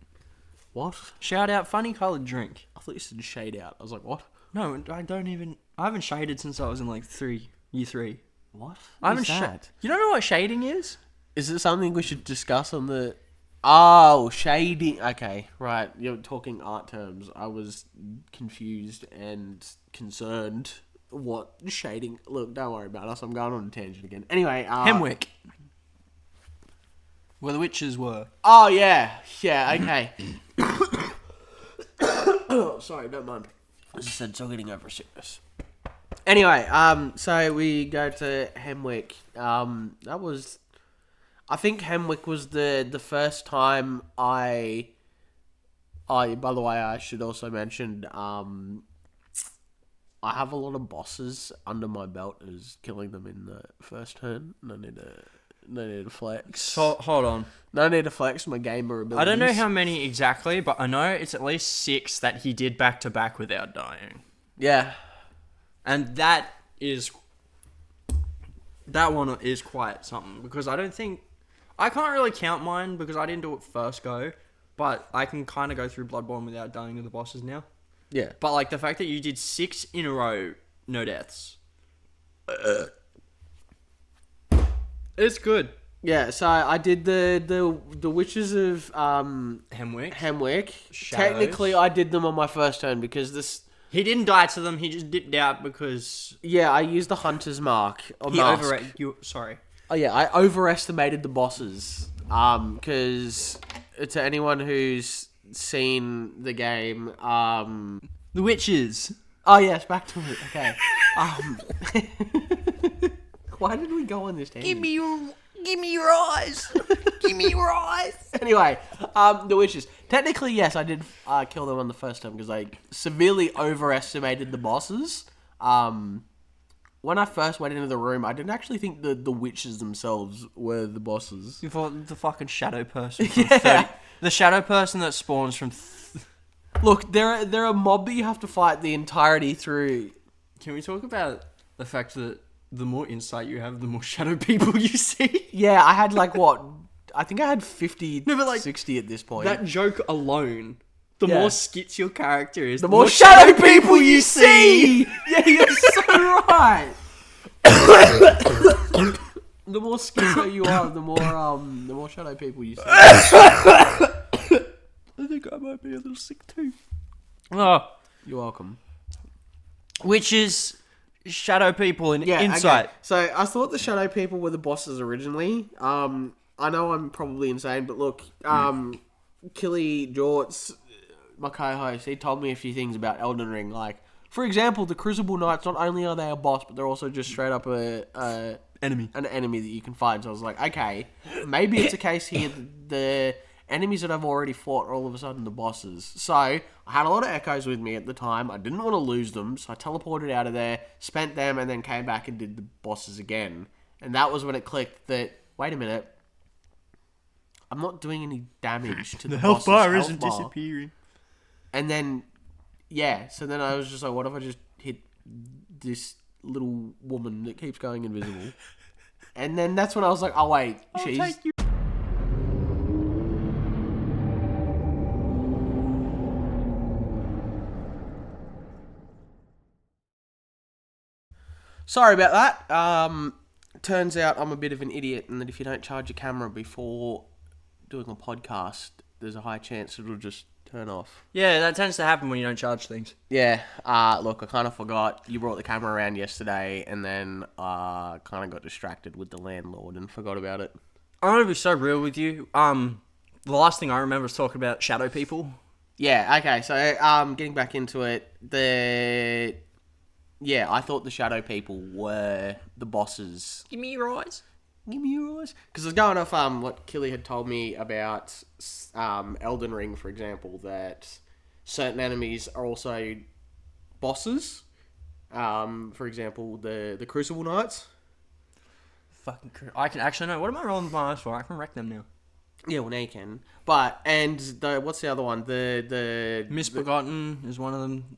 What? Shout out funny coloured drink. I thought you said shade out. I was like, what? No, I haven't shaded since I was in like year 3. What? I haven't Is that? You don't know what shading is? Is it something we should discuss on the... Oh, shading. Okay, right. You're talking art terms. I was confused and concerned. What shading? Look, don't worry about us. I'm going on a tangent again. Anyway, Hemwick. Where the witches were. Oh, yeah. Yeah, okay. Oh, sorry, don't mind. As I said, still getting over sickness. Anyway, so we go to Hemwick. That was... I think Hemwick was the first time by the way, I should also mention, I have a lot of bosses under my belt as killing them in the first turn. No need to flex. So, hold on. No need to flex my gamer abilities. I don't know how many exactly, but I know it's at least 6 that he did back to back without dying. Yeah. And that one is quite something, because I can't really count mine because I didn't do it first go, but I can kind of go through Bloodborne without dying to the bosses now. Yeah. But like the fact that you did 6 in a row, no deaths. It's good. Yeah, so I did the Witches of Hemwick. Hemwick. Technically, I did them on my first turn because this... He didn't die to them, he just dipped out because... Yeah, I used the Hunter's Mark. Sorry. Oh yeah, I overestimated the bosses. Because to anyone who's seen the game, The witches. Oh yes, back to it. Okay. Why did we go on this tangent? Give me your eyes. Give me your eyes. Anyway, the witches. Technically, yes, I did kill them on the first time because I severely overestimated the bosses. When I first went into the room, I didn't actually think the witches themselves were the bosses. You thought the fucking shadow person from 30... The shadow person that spawns from... Look, they're a mob that you have to fight the entirety through. Can we talk about the fact that the more insight you have, the more shadow people you see? Yeah, I had like what? I think I had 50, No, but like, 60 at this point. that joke alone, the Yeah. more skits your character is, the more shadow people you see! Yeah, you're so right! The more schizo you are, the more shadow people you see. I think I might be a little sick too. Oh, You're welcome. which is shadow people in Yeah, insight. okay. So I thought the shadow people were the bosses originally. I know I'm probably insane, but look, Killy Jorts, my co-host, he told me a few things about Elden Ring. Like, for example, the Crucible Knights, not only are they a boss, but they're also just straight up an enemy that you can fight. So I was like, okay, maybe it's a case here that the enemies that I've already fought are all of a sudden the bosses. So I had a lot of echoes with me at the time. I didn't want to lose them, so I teleported out of there, spent them, and then came back and did the bosses again. And that was when it clicked that, wait a minute, I'm not doing any damage to the health boss's bar health isn't bar. disappearing. And then, yeah, so then I was just like, what if I just hit this little woman that keeps going invisible. And then that's when I was like, oh wait, she's... Sorry about that. Turns out I'm a bit of an idiot, and that if you don't charge your camera before doing a podcast, there's a high chance it'll just turn off. Yeah, that tends to happen when you don't charge things. Yeah. Look, I kind of forgot. You brought the camera around yesterday, and then kind of got distracted with the landlord and forgot about it. I'm gonna be so real with you. The last thing I remember is talking about shadow people. Yeah. Okay. So, getting back into it, yeah, I thought the shadow people were the bosses. Give me your eyes. Give me your eyes. Because I was going off what Killy had told me about Elden Ring, for example, that certain enemies are also bosses. For example, the Crucible Knights. Fucking I can actually know. What am I rolling my eyes for? I can wreck them now. Yeah, well, now you can. But, and what's the other one? Misbegotten is one of them.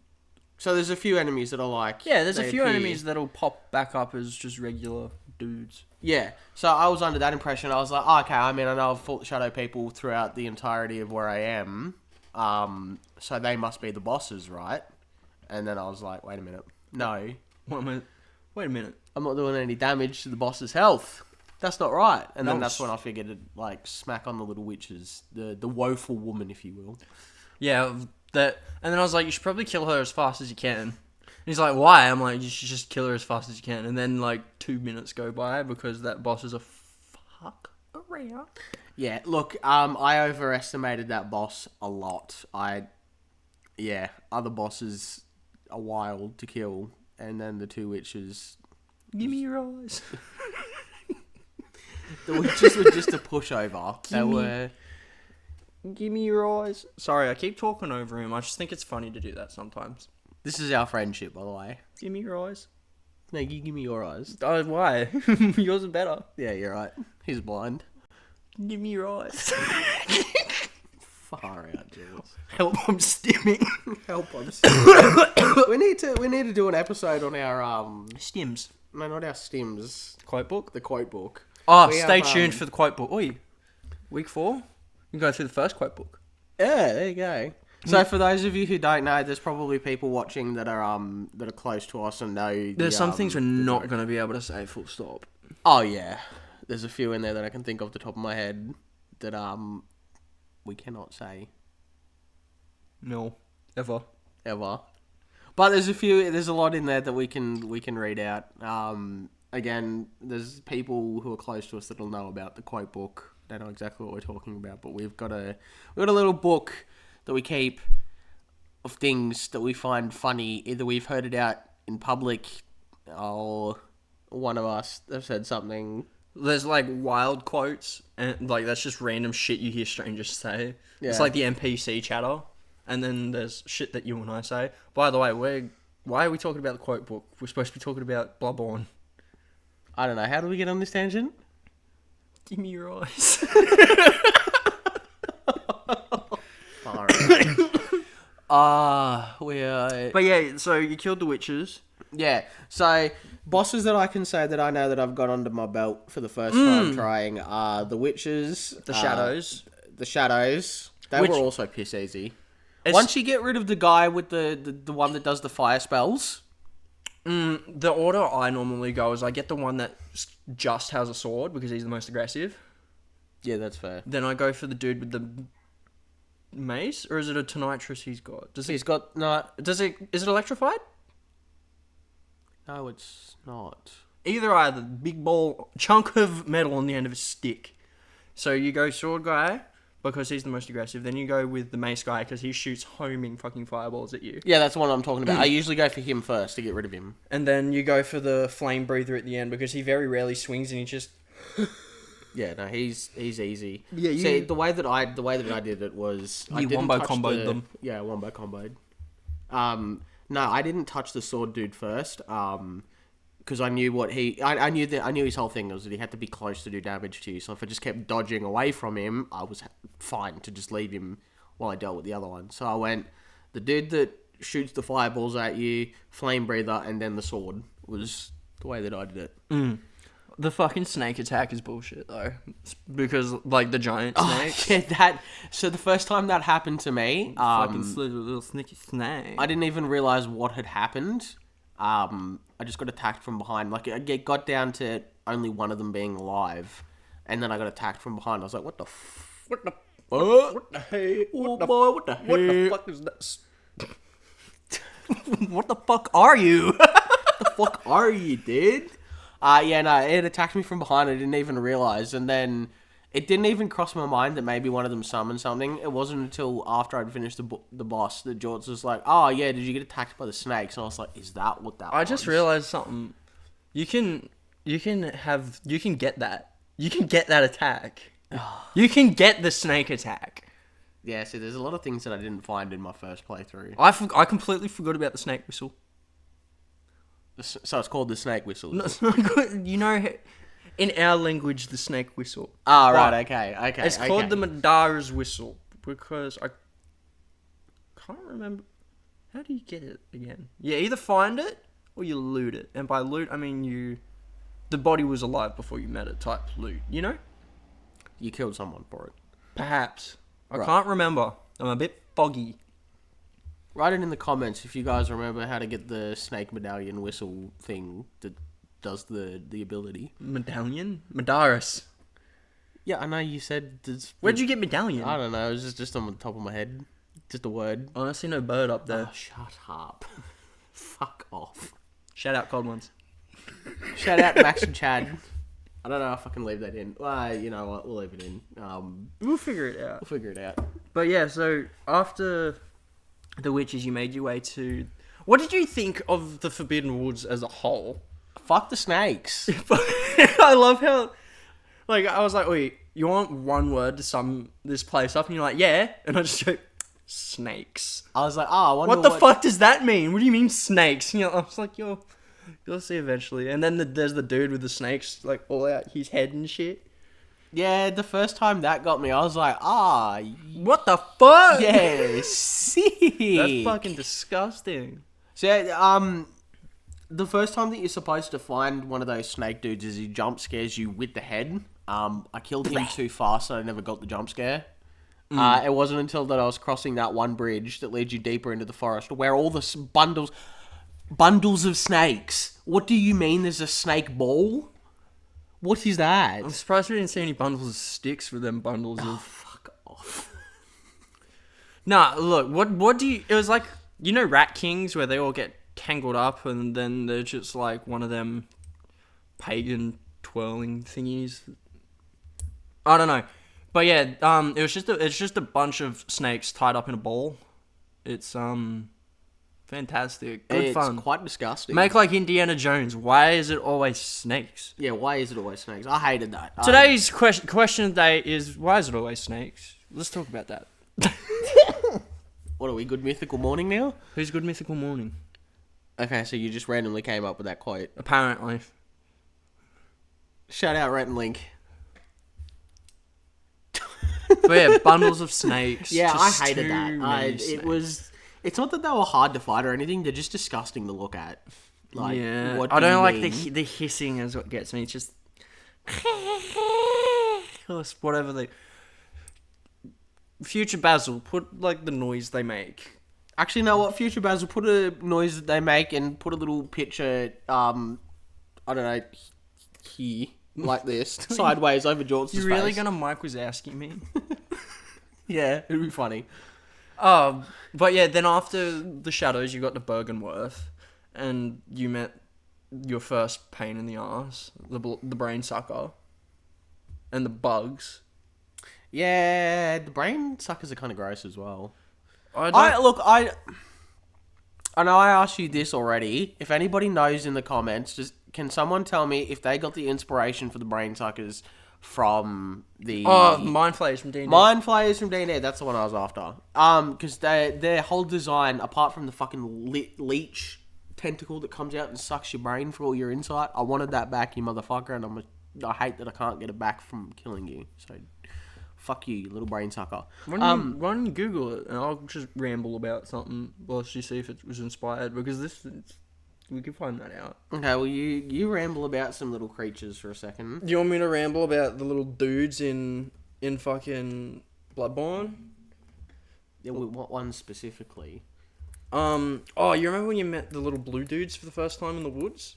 So there's a few enemies that are like... Yeah, there's a few enemies that'll pop back up as just regular dudes. Yeah, so I was under that impression. I was like, oh, okay, I mean, I know I've fought the shadow people throughout the entirety of where I am. So they must be the bosses, right? And then I was like, wait a minute. No. Wait a minute. I'm not doing any damage to the boss's health. That's not right. And then that's when I figured it'd, like, smack on the little witches. The woeful woman, if you will. Yeah, and then I was like, you should probably kill her as fast as you can. And he's like, why? I'm like, you should just kill her as fast as you can. And then, like, 2 minutes go by because that boss is a fuck around. Yeah, look, I overestimated that boss a lot. Other bosses are wild to kill. And then the two witches... Give me your eyes. The witches were just a pushover. Give me your eyes. Sorry, I keep talking over him. I just think it's funny to do that sometimes. This is our friendship, by the way. Give me your eyes. No, you give me your eyes. Why? Yours are better. Yeah, you're right. He's blind. Give me your eyes. Far out, Jules. Help, I'm stimming. Help, I'm stimming. we need to do an episode on our Stims. No, not our stims. Quote book. The quote book. Oh, stay tuned for the quote book. Oi, week 4. You go through the first quote book. Yeah, there you go. So for those of you who don't know, there's probably people watching that are close to us and know. There's some things we're not going to be able to say full stop. Oh yeah, there's a few in there that I can think off the top of my head that we cannot say. No, ever. But there's a lot in there that we can read out. Again, there's people who are close to us that'll know about the quote book. They know exactly what we're talking about. But we've got a little book that we keep of things that we find funny. Either we've heard it out in public, or one of us have said something. There's like wild quotes, and like that's just random shit you hear strangers say. Yeah. It's like the NPC chatter, and then there's shit that you and I say. By the way, why are we talking about the quote book? We're supposed to be talking about Bloodborne. I don't know. How do we get on this tangent? Give me your eyes. But yeah, so you killed the witches. Yeah. So bosses that I can say that I know that I've got under my belt for the first time trying are the witches, the shadows. They were also piss easy. Once you get rid of the guy with the one that does the fire spells. The order I normally go is I get the one that just has a sword because he's the most aggressive. Yeah, that's fair. Then I go for the dude with the mace, or is it a tonitrus he's got? Is it electrified? No, it's not. Either the big ball chunk of metal on the end of a stick. So you go sword guy because he's the most aggressive. Then you go with the mace guy because he shoots homing fucking fireballs at you. Yeah, that's the one I'm talking about. I usually go for him first to get rid of him. And then you go for the flame breather at the end because he very rarely swings and he just... Yeah, no, he's easy. Yeah, See, the way that I did it was I didn't wombo touch comboed them. Yeah, wombo comboed. No, I didn't touch the sword dude first. Because I knew I knew his whole thing was that he had to be close to do damage to you. So if I just kept dodging away from him, I was fine to just leave him while I dealt with the other one. So I went the dude that shoots the fireballs at you, flame breather, and then the sword was the way that I did it. The fucking snake attack is bullshit though, because like the giant snakes. Yeah, so the first time that happened to me, Fucking little sneaky snake. I didn't even realize what had happened. I just got attacked from behind. Like, it got down to only one of them being alive, and then I got attacked from behind. I was like, what the Hey, what the fuck is that? what the fuck are you? The fuck are you, dude? Yeah, no, it attacked me from behind. I didn't even realize, and then it didn't even cross my mind that maybe one of them summoned something. It wasn't until after I'd finished the boss that Jorts was like, "Oh yeah, did you get attacked by the snakes?" And I was like, "Is that what that?" I just realized something. You can get that. You can get that attack. You can get the snake attack. Yeah, see, there's a lot of things that I didn't find in my first playthrough. I completely forgot about the snake whistle. So it's called the snake whistle. No, it's not good. You know, in our language, the snake whistle. Oh, right, okay. It's called the Madara's whistle because I can't remember. How do you get it again? You either find it or you loot it. And by loot, I mean the body was alive before you met it type loot, you know? You killed someone for it. Perhaps. I Right. can't remember. I'm a bit foggy. Write it in the comments if you guys remember how to get the snake medallion whistle thing that does the ability. Medallion? Madaris. Yeah, I know you said... Where'd you get medallion? I don't know, it was just on the top of my head. Just a word. I see no bird up there. Oh, shut up. Fuck off. Shout out cold ones. Shout out Max and Chad. I don't know if I can leave that in. Well, you know what, we'll leave it in. We'll figure it out. We'll figure it out. But yeah, so after the witches, you made your way to... What did you think of the Forbidden Woods as a whole? Fuck the snakes. I love how... Like, I was like, wait, you want one word to sum this place up? And you're like, yeah. And I just go, snakes. I was like, I wonder What the fuck does that mean? What do you mean snakes? And I was like, you'll see eventually. And then there's the dude with the snakes, like, all out his head and shit. Yeah, the first time that got me, I was like, What the fuck? yeah, sick. That's fucking disgusting. So, the first time that you're supposed to find one of those snake dudes is he jump scares you with the head. I killed him too fast, so I never got the jump scare. It wasn't until that I was crossing that one bridge that leads you deeper into the forest, where all the bundles of snakes. What do you mean there's a snake ball? What is that? I'm surprised we didn't see any bundles of sticks with them bundles of... Fuck off. Nah, look, what do you... It was like, you know Rat Kings, where they all get tangled up and then they're just like one of them pagan twirling thingies. I don't know. But yeah, it's just a bunch of snakes tied up in a ball. It's fantastic. Good fun. It's quite disgusting. Make like Indiana Jones. Why is it always snakes? Yeah, why is it always snakes? I hated that. Today's question of the day is, why is it always snakes? Let's talk about that. What are we, Good Mythical Morning now? Who's Good Mythical Morning? Okay, so you just randomly came up with that quote. Apparently. Shout out Rhett and Link. But yeah, bundles of snakes. Yeah, Just I hated too that. many snakes. It's not that they were hard to fight or anything. They're just disgusting to look at. Like, yeah, what I do don't you like mean? the hissing is what gets me. It's just whatever they. Future Basil, put like the noise they make. Actually, know what? Future Basil, put a noise that they make and put a little picture. I don't know, here like this, sideways over Jordan's face. You really gonna Mike Wazowski me? Yeah, it'd be funny. But yeah, then after the shadows, you got to Bergenworth, and you met your first pain in the ass, the brain sucker, and the bugs. Yeah, the brain suckers are kind of gross as well. I know I asked you this already. If anybody knows in the comments, just can someone tell me if they got the inspiration for the brain suckers from the... Mind Flayers from D&D. Mind Flayers from D&D, that's the one I was after. Because their whole design, apart from the fucking leech tentacle that comes out and sucks your brain for all your insight, I wanted that back, you motherfucker, and I hate that I can't get it back from killing you. So, Fuck you, you little brain sucker. Why don't you Google it, and I'll just ramble about something whilst you see if it was inspired, because we can find that out. Okay, well, you ramble about some little creatures for a second. Do you want me to ramble about the little dudes in fucking Bloodborne? Yeah, what one specifically? You remember when you met the little blue dudes for the first time in the woods?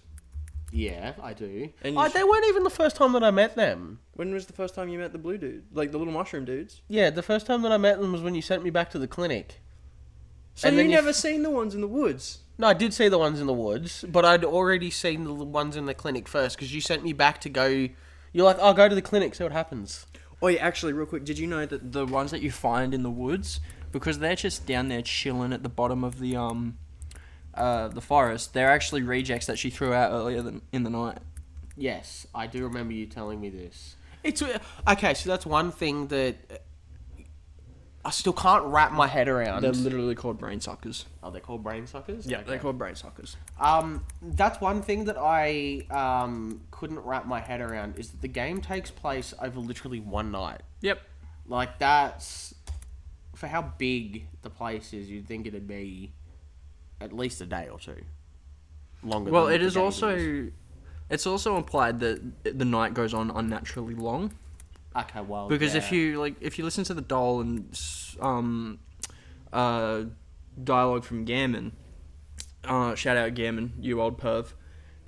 Yeah, I do. And they weren't even the first time that I met them. When was the first time you met the blue dude? Like the little mushroom dudes? Yeah, the first time that I met them was when you sent me back to the clinic. So And you then never seen the ones in the woods? No, I did see the ones in the woods, but I'd already seen the ones in the clinic first, because you sent me back to go... You're like, I'll go to the clinic, see what happens. Oh yeah, actually, real quick, did you know that the ones that you find in the woods, because they're just down there chilling at the bottom of the forest, they're actually rejects that she threw out earlier in the night. Yes, I do remember you telling me this. It's okay, so that's one thing that I still can't wrap my head around. They're literally called brain suckers. Oh, they're called brain suckers? Yeah, Okay. they're called brain suckers. That's one thing that I couldn't wrap my head around, is that the game takes place over literally one night. Yep. Like, that's... For how big the place is, you'd think it'd be at least a day or two. Longer Well, than it the is game also... It's also implied that the night goes on unnaturally long. Okay, well, Because yeah. if you listen to the doll and dialogue from Gammon, shout out Gammon, you old perv,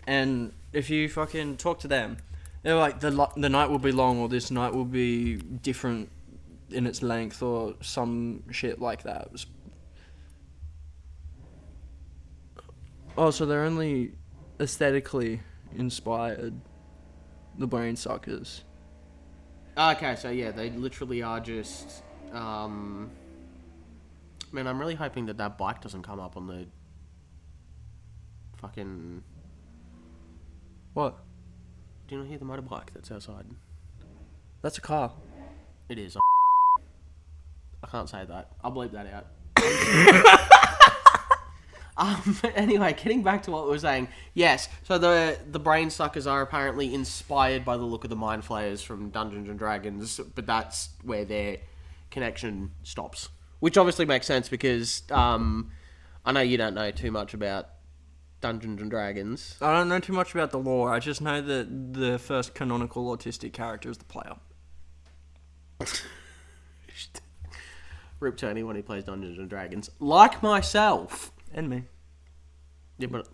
and if you fucking talk to them, they're like the night will be long, or this night will be different in its length, or some shit like that. Oh, so they're only aesthetically inspired, the brain suckers. Okay, so yeah, they literally are just... Man, I'm really hoping that bike doesn't come up on the... Fucking... What? Do you not hear the motorbike that's outside? That's a car. It is. I can't say that. I'll bleep that out. But anyway, getting back to what we were saying. Yes, so the brain suckers are apparently inspired by the look of the mind flayers from Dungeons and Dragons, but that's where their connection stops. Which obviously makes sense, because I know you don't know too much about Dungeons and Dragons. I don't know too much about the lore. I just know that the first canonical autistic character is the player. Rip to anyone who plays Dungeons and Dragons. Like myself. And me. Yeah, but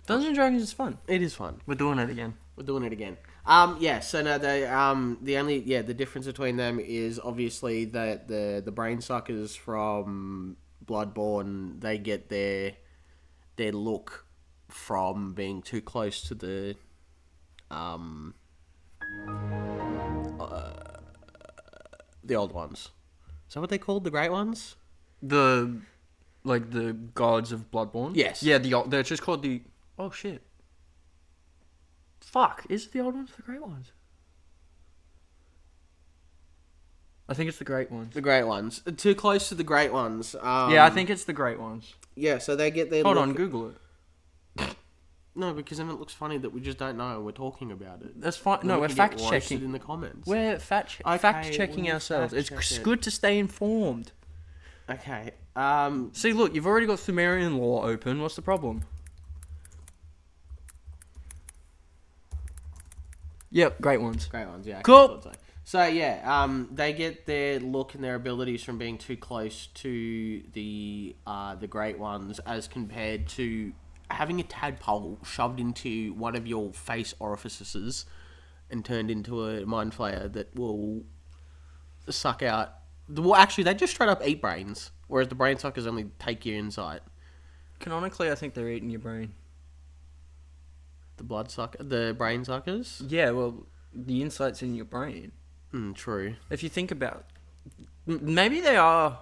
Dungeons and Dragons is fun. it is fun. We're doing it again. We're doing it again. Yeah, so no, the difference between them is obviously that the brain suckers from Bloodborne, they get their look from being too close to the old ones. Is that what they called, the great ones? The gods of Bloodborne? Yes. Yeah, they're just called the... Oh, shit. Fuck, is it the old ones or the great ones? I think it's the great ones. The great ones. Too close to the great ones. Yeah, I think it's the great ones. Yeah, so they get their Hold look... on, Google it. No, because then it looks funny that we just don't know and we're talking about it. That's fine. Then No, we we're can get fact roasted checking. in the comments. We're fact checking we'll ourselves. It's fact-check it. good to stay informed. Okay. See, look, you've already got Sumerian lore open. What's the problem? Yep, great ones. Great ones, yeah. Cool. So yeah, they get their look and their abilities from being too close to the great ones, as compared to having a tadpole shoved into one of your face orifices and turned into a mind flayer that will suck out. Well, actually, they just straight up eat brains, whereas the brain suckers only take your insight. Canonically, I think they're eating your brain. The brain suckers. Yeah, well, the insight's in your brain. True. If you think about, maybe they are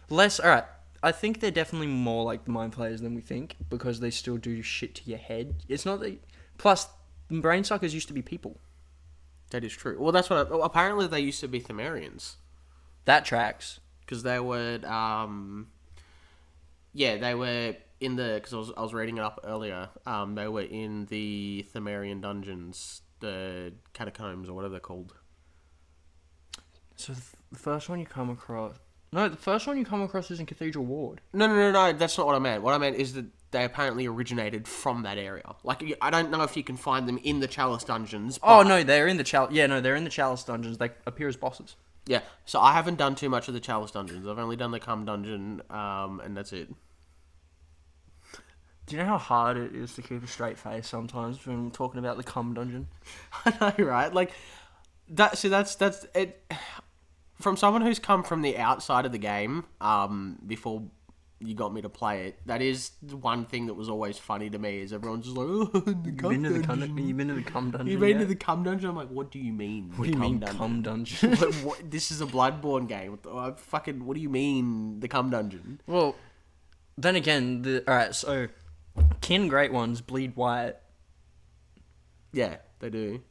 less. All right, I think they're definitely more like the mind players than we think, because they still do shit to your head. It's not that. Plus, brain suckers used to be people. That is true. Well, that's what. Apparently, they used to be Thumerians. That tracks. Because they were, they were in the, because I was reading it up earlier, they were in the Thumerian dungeons, the catacombs, or whatever they're called. So the first one you come across... No, the first one you come across is in Cathedral Ward. No. That's not what I meant. What I meant is that they apparently originated from that area. Like, I don't know if you can find them in the Chalice dungeons. Oh, no, they're in the Chalice... Yeah, no, they're in the Chalice dungeons. They appear as bosses. Yeah, so I haven't done too much of the Chalice dungeons. I've only done the Cum dungeon, and that's it. Do you know how hard it is to keep a straight face sometimes when talking about the Cum dungeon? I know, right? Like, that's it. From someone who's come from the outside of the game, before you got me to play it, that is the one thing that was always funny to me. Is everyone's just like, "Oh, the cum dungeon." You've been to the Cum dungeon. You've been yet? to the Cum dungeon. I'm like, what do you mean? What do you mean, Cum dungeon? what, this is a Bloodborne game. What do you mean, the Cum dungeon? Well, then again, alright, so kin great ones bleed white. Yeah, they do.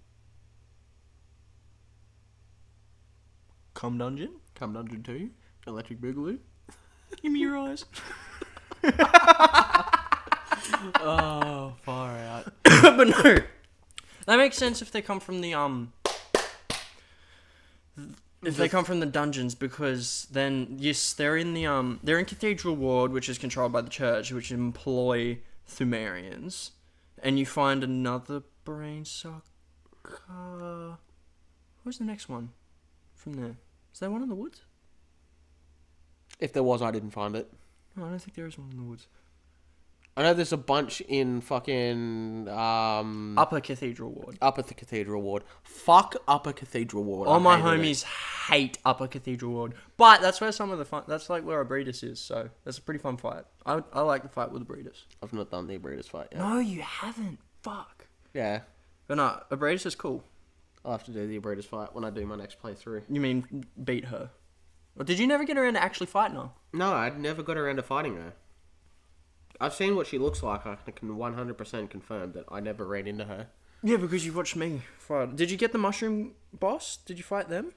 Cum dungeon? Cum dungeon 2, Electric Boogaloo. Give me your eyes. Oh, far out. But no, that makes sense if they come from the if they come from the dungeons, because then yes, they're in the they're in Cathedral Ward, which is controlled by the church, which employ Thumerians, and you find another brain sucker. Where's the next one from there? Is there one in the woods? If there was, I didn't find it. No, I don't think there is one in the woods. I know there's a bunch in fucking Upper Cathedral Ward. Upper the Cathedral Ward. Fuck Upper Cathedral Ward. All my homies hate Upper Cathedral Ward, but that's where some of the fun. That's like where Abretus is, so that's a pretty fun fight. I like the fight with Abretus. I've not done the Abretus fight yet. No, you haven't. Fuck. Yeah, But no, Abretus is cool. I'll have to do the Abretus fight when I do my next playthrough. You mean beat her? Or did you never get around to actually fighting her? No, I'd never got around to fighting her. I've seen what she looks like. I can 100% confirm that I never ran into her. Yeah, because you watched me fight. Did you get the mushroom boss? Did you fight them?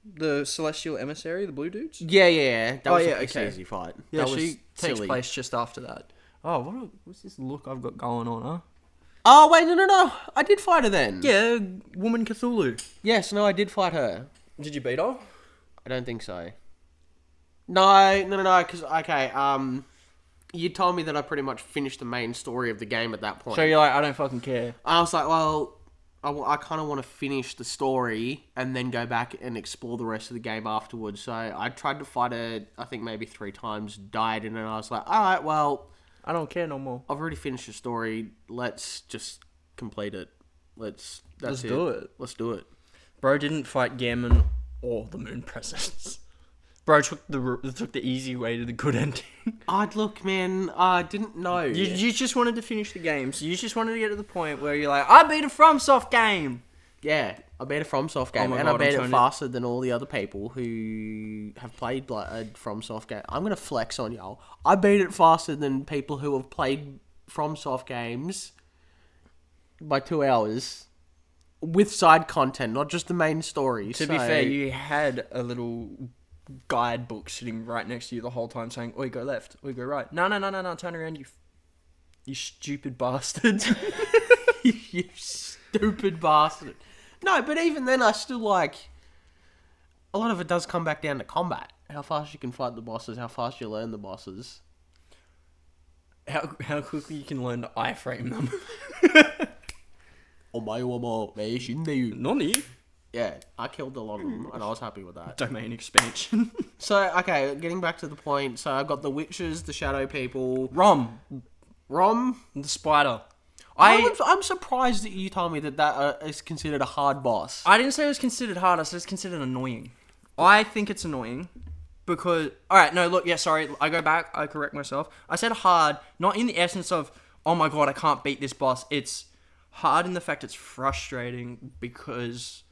The Celestial Emissary, the blue dudes? Yeah. That was yeah, an easy fight. Yeah, that she was takes silly. place just after that. Oh, what's this look I've got going on, huh? Oh, wait, no. I did fight her then. Yeah, Woman Cthulhu. Yes, no, I did fight her. Did you beat her? I don't think so. No, because, okay, you told me that I pretty much finished the main story of the game at that point. So you're like, I don't fucking care. I was like, well, I kind of want to finish the story and then go back and explore the rest of the game afterwards. So I tried to fight her, I think maybe 3 times, died, and then I was like, alright, well, I don't care no more. I've already finished the story. Let's just complete it. Let's do it. Let's do it. Bro didn't fight Gammon or the Moon Presence. Bro took the easy way to the good ending. Look, man, I didn't know. You just wanted to finish the game, so you just wanted to get to the point where you're like, I beat a FromSoft game. Yeah, I beat a FromSoft game, my and God, I beat I'm it faster than all the other people who have played a FromSoft game. I'm gonna flex on y'all. I beat it faster than people who have played FromSoft games by 2 hours with side content, not just the main story. To be fair, you had a little guidebook sitting right next to you the whole time saying, "Oi, go left. Oi, go right. No, turn around, you stupid bastard." You stupid bastard. No, but even then, I still like... A lot of it does come back down to combat. How fast you can fight the bosses, how fast you learn the bosses. How quickly you can learn to iframe them. Nani? Yeah, I killed a lot of them, and I was happy with that. Domain expansion. So, okay, getting back to the point. So, I've got the witches, the shadow people... Rom. The spider. I'm surprised that you told me that is considered a hard boss. I didn't say it was considered hard, I said it's considered annoying. I think it's annoying because... Alright, no, look, yeah, sorry, I go back, I correct myself. I said hard, not in the essence of, oh my god, I can't beat this boss. It's hard in the fact it's frustrating because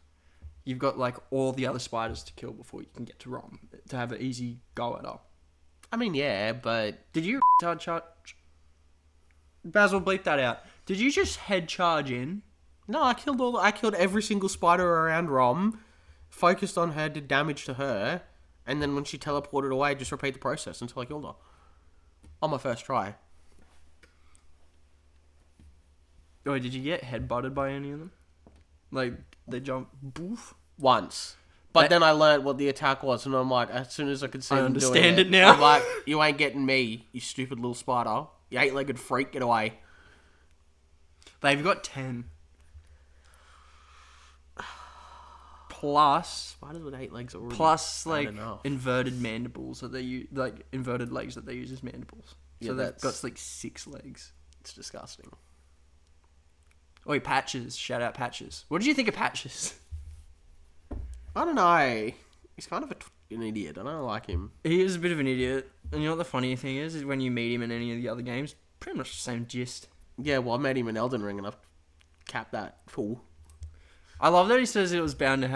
you've got, like, all the other spiders to kill before you can get to Rom, to have an easy go at her. I mean, yeah, but... Did you charge... Basil, bleep that out. Did you just head charge in? No, I killed every single spider around Rom, focused on her, did damage to her, and then when she teleported away, just repeat the process until I killed her. On my first try. Oh, did you get headbutted by any of them? Like, they jump... Boof? Once. But then I learned what the attack was, and I'm like, as soon as I could see them doing understand it now. I'm like, you ain't getting me, you stupid little spider. You 8-legged freak, get away. They've got 10. Plus, Spiders with 8 legs already. plus like enough. inverted mandibles that they use, like inverted legs that they use as mandibles. Yeah, So they've that's- got like 6 legs. It's disgusting. Oh, wait, Patches. Shout out Patches. What did you think of Patches? I don't know. He's kind of an idiot. I don't like him. He is a bit of an idiot. And you know what the funny thing is when you meet him in any of the other games, pretty much the same gist. Yeah, well, I met him in Elden Ring, and I've capped that fool. I love that he says it was bound to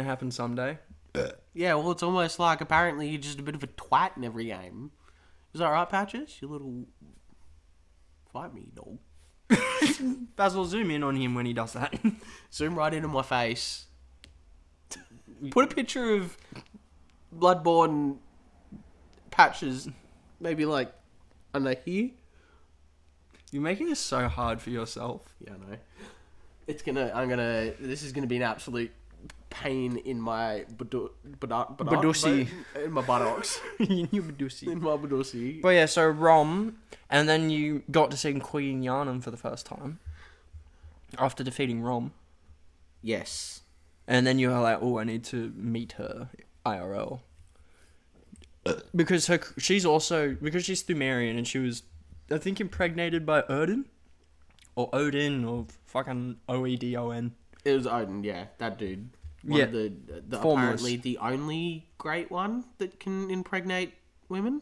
happen someday. Yeah, well, it's almost like apparently you're just a bit of a twat in every game. Is that right, Patches? You little... Fight me, dog. Basil, zoom in on him when he does that. Zoom right into my face. Put a picture of... Bloodborne Patches, maybe like, under here. You're making this so hard for yourself. Yeah, I know. This is gonna be an absolute pain in my Badussi. in my buttocks. You Badussi. In my badussi. But yeah, so Rom, and then you got to see Queen Yarnum for the first time. After defeating Rom. Yes. And then you were like, oh, I need to meet her IRL. Because she's Thumerian and she was, I think, impregnated by Odin. Or Odin, or fucking Oedon. It was Odin, yeah, that dude. Yeah. Of the apparently the only great one that can impregnate women,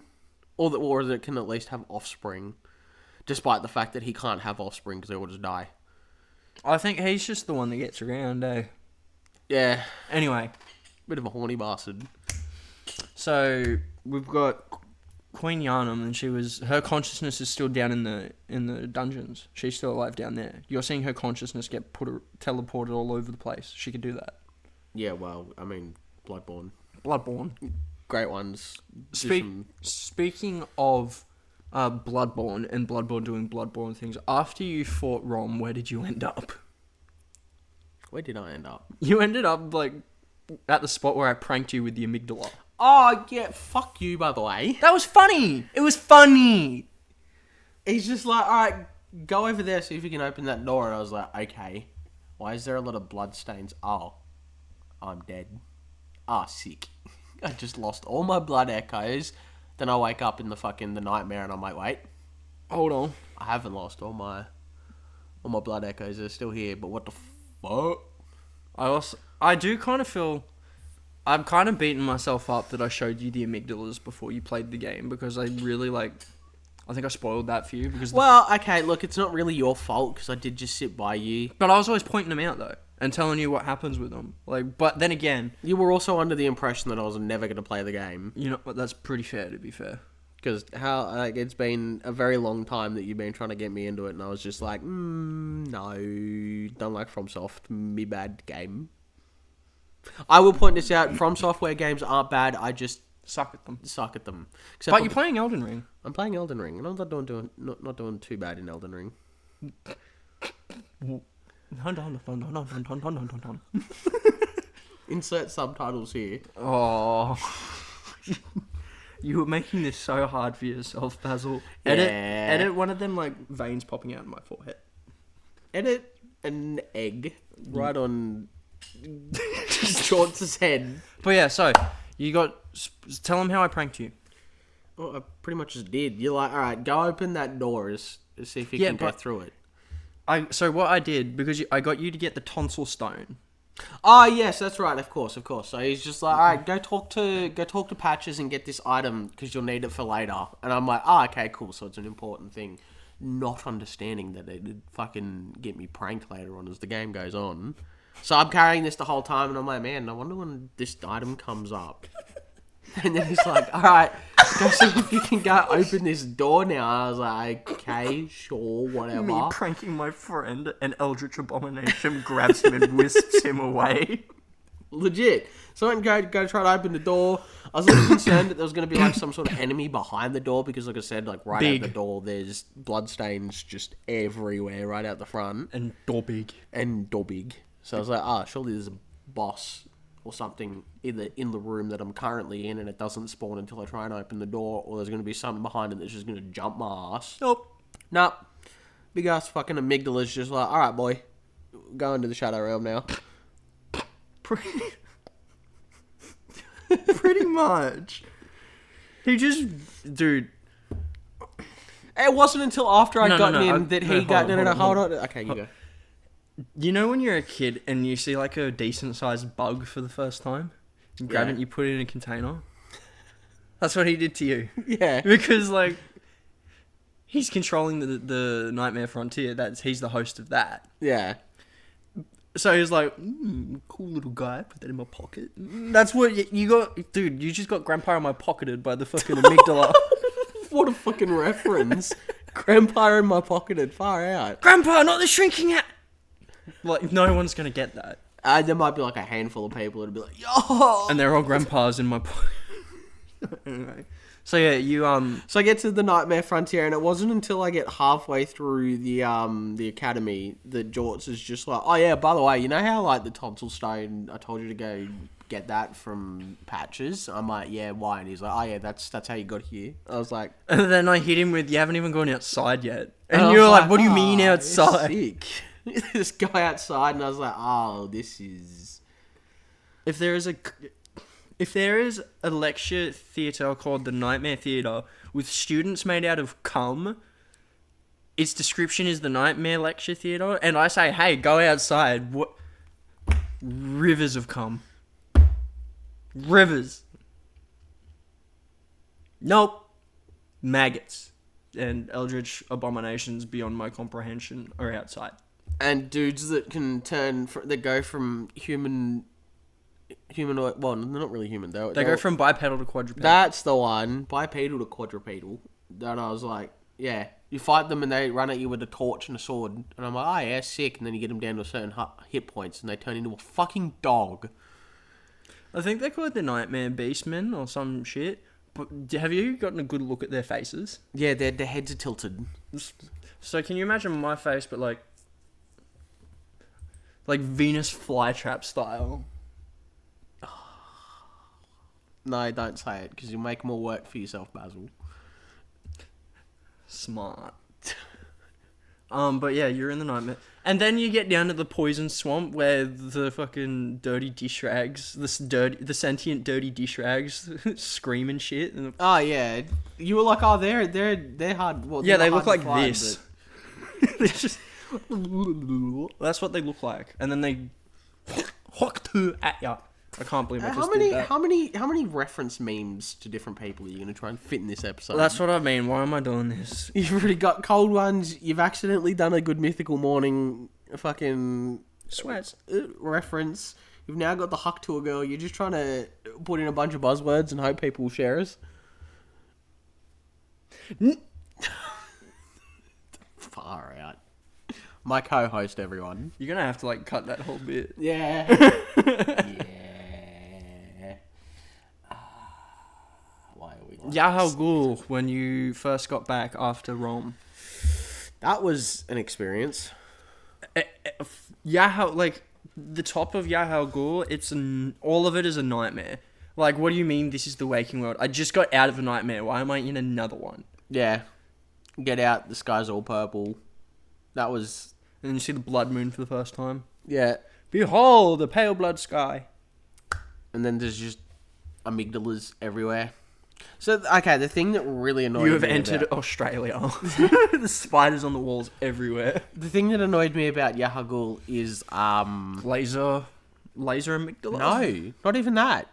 or that can at least have offspring, despite the fact that he can't have offspring because they will just die. I think he's just the one that gets around, eh? Yeah, Anyway, bit of a horny bastard. so we've got Queen Yarnum, and her consciousness is still down in the dungeons. She's still alive down there. You're seeing her consciousness get teleported all over the place. She could do that. Yeah, well, I mean, Bloodborne, Great ones. Speaking of Bloodborne and Bloodborne doing Bloodborne things, after you fought Rom, where did you end up? Where did I end up? You ended up like at the spot where I pranked you with the amygdala. Oh yeah, fuck you. By the way, That was funny. It was funny. he's just like, all right, go over there, see if you can open that door. And I was like, okay. Why is there a lot of blood stains? Oh, I'm dead. Ah, sick. I just lost all my blood echoes. Then I wake up in the nightmare, and I'm like, wait, Hold on. I haven't lost all my blood echoes. They're still here. But what the fuck? I do kind of feel I'm kind of beating myself up that I showed you the amygdalas before you played the game because I really I think I spoiled that for you because Well, okay, look, it's not really your fault because I did just sit by you. but I was always pointing them out though and telling you what happens with them. But then again, You were also under the impression that I was never going to play the game. you know, that's pretty fair to be fair. Because it's been a very long time that you've been trying to get me into it, and I was just like, no, don't like FromSoft, me bad game. I will point this out, From Software games aren't bad, I just Suck at them. suck at them. But you're playing Elden Ring. I'm playing Elden Ring, and I'm not doing too bad in Elden Ring. Insert subtitles here. Oh. You were making this so hard for yourself, Basil. Yeah. Edit one of them veins popping out of my forehead. Edit an egg right on Shorts' head. But yeah, so you got. Tell him how I pranked you. Well, I pretty much just did. You're like, all right, go open that door, see if you can get through it. So what I did because I got you to get the tonsil stone. Oh yes, that's right. Of course. So he's just like, all right, go talk to Patches and get this item because you'll need it for later. And I'm like, okay, cool. So it's an important thing. Not understanding that it'd fucking get me pranked later on as the game goes on. So I'm carrying this the whole time, and I'm like, man, I wonder when this item comes up. And then he's like, all right, go see if you can go open this door now. And I was like, okay, sure, whatever. Me pranking my friend, and Eldritch Abomination grabs him and wisps him away. Legit. So I went and go try to open the door. I was a little concerned that there was going to be some sort of enemy behind the door because, like I said, right out the door, there's bloodstains just everywhere right out the front. And door big. So I was like, surely there's a boss or something either in the room that I'm currently in, and it doesn't spawn until I try and open the door, or there's going to be something behind it that's just going to jump my ass. Nope. Nope. Big ass fucking amygdala's just like, alright, boy. Go into the Shadow Realm now. Pretty much. He just... Dude. It wasn't until after I'd gotten in that he got... Hold on. Okay, you go. You know when you're a kid and you see like a decent sized bug for the first time? You grab it and you put it in a container? That's what he did to you. Yeah. Because like... He's controlling the Nightmare Frontier. He's the host of that. Yeah. So he's like, cool little guy, put that in my pocket. That's what you got, dude. You just got Grandpa in my pocketed by the fucking amygdala. What a fucking reference. Grandpa in my pocketed, far out. Grandpa, not the shrinking hat. Like, no one's gonna get that. There might be like a handful of people that'd be like, yo! And they're all grandpas in my pocket. Anyway. So yeah, you So I get to the Nightmare Frontier, and it wasn't until I get halfway through the academy that Jorts is just like, oh yeah, by the way, you know how like the tonsil stone, I told you to go get that from Patches? I'm like, yeah, why? And he's like, oh yeah, that's how you got here. I was like... And then I hit him with, you haven't even gone outside yet. And you were like, what do you mean outside? Sick. This guy outside, and I was like, oh, this is... If there is a lecture theatre called the Nightmare Theatre with students made out of cum, its description is the Nightmare Lecture Theatre, and I say, hey, go outside. What? Rivers of cum. Rivers. Nope. Maggots and eldritch abominations beyond my comprehension are outside. And dudes that can that go from humanoid, well, they're not really human though. They go from bipedal to quadrupedal. That's the one, bipedal to quadrupedal. And I was like, yeah, you fight them and they run at you with a torch and a sword, and I'm like, oh yeah, sick. And then you get them down to a certain hit points, and they turn into a fucking dog. I think they call it the Nightmare Beastmen or some shit. But have you gotten a good look at their faces? Yeah, their heads are tilted. So can you imagine my face, but like Venus flytrap style? No, don't say it, because you'll make more work for yourself, Basil. Smart. But yeah, you're in the nightmare. And then you get down to the poison swamp where the fucking dirty dish rags, the sentient dirty dish rags scream and shit. And oh yeah, you were like, oh, they're hard. Well, yeah, they look like this. They're just that's what they look like, and then they hook to at ya. I can't believe I just did that. How many reference memes to different people are you going to try and fit in this episode? Well, that's what I mean. Why am I doing this? You've already got cold ones. You've accidentally done a Good Mythical Morning fucking sweats reference. You've now got the huck to a girl. You're just trying to put in a bunch of buzzwords and hope people will share us. Far out. My co-host, everyone. You're going to have to cut that whole bit. Yeah. Yeah. Why are we Yahal Ghul, when you first got back after Rome. That was an experience. Yahal, the top of Yahal Ghul, all of it is a nightmare. What do you mean this is the waking world? I just got out of a nightmare. Why am I in another one? Yeah. Get out, the sky's all purple. That was... And you see the blood moon for the first time. Yeah. Behold, the pale blood sky. And then there's just amygdalas everywhere. So, okay, the thing that really annoyed me... You have entered Australia. The spiders on the walls everywhere. The thing that annoyed me about Yahagul is... Laser amygdala? No, not even that.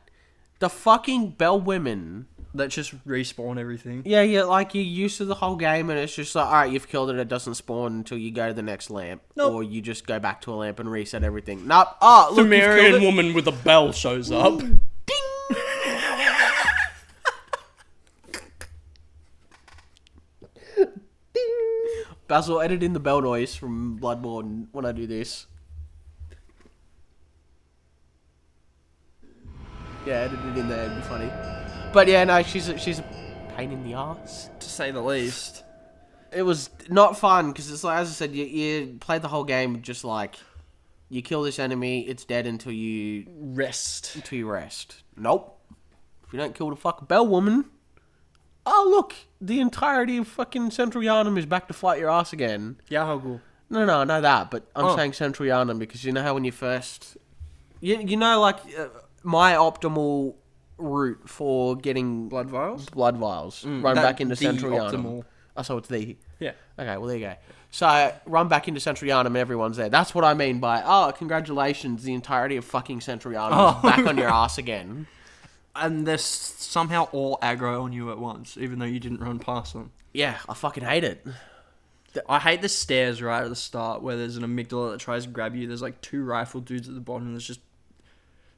The fucking bell women... That just respawn everything. Yeah, you're used to the whole game, and it's just like, alright, you've killed it, it doesn't spawn until you go to the next lamp. Nope. Or you just go back to a lamp and reset everything. Nope. Oh, look, Sumerian woman with a bell shows up. Ding! Ding! Basil, edit in the bell noise from Bloodborne when I do this. Yeah, edit it in there, it'd be funny. But yeah, no, she's a pain in the ass, to say the least. It was not fun because it's as I said, you played the whole game just You kill this enemy, it's dead until you Rest. Nope. If you don't kill the fucking bell woman, oh look, the entirety of fucking Central Yarnum is back to fight your ass again. Yahoo. No, I know that, but I'm saying Central Yarnum because you know how when you first... You know, like, my optimal route for getting... Blood vials? Blood vials. Run back into Central Yarnum. Optimal. Oh, so it's the... Yeah. Okay, well, there you go. So, run back into Central Yarnum and everyone's there. That's what I mean by, oh, congratulations, the entirety of fucking Central Yarnum is back on your ass again. And they're somehow all aggro on you at once, even though you didn't run past them. Yeah, I fucking hate it. I hate the stairs right at the start where there's an amygdala that tries to grab you. There's like 2 rifle dudes at the bottom. There's just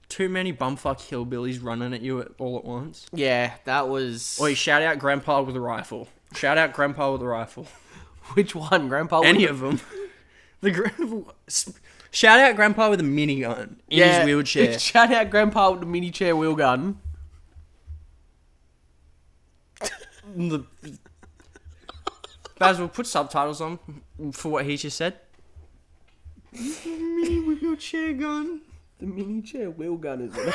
too many bumfuck hillbillies running at you all at once. Yeah, that was... Oi, shout out Grandpa with a rifle. Shout out Grandpa with a rifle. Which one, Grandpa? Any of them. Shout out Grandpa with a minigun in his wheelchair. Shout out Grandpa with the mini chair wheel gun. Basil, put subtitles on for what he just said. Mini wheelchair gun. The mini chair wheel gun is it?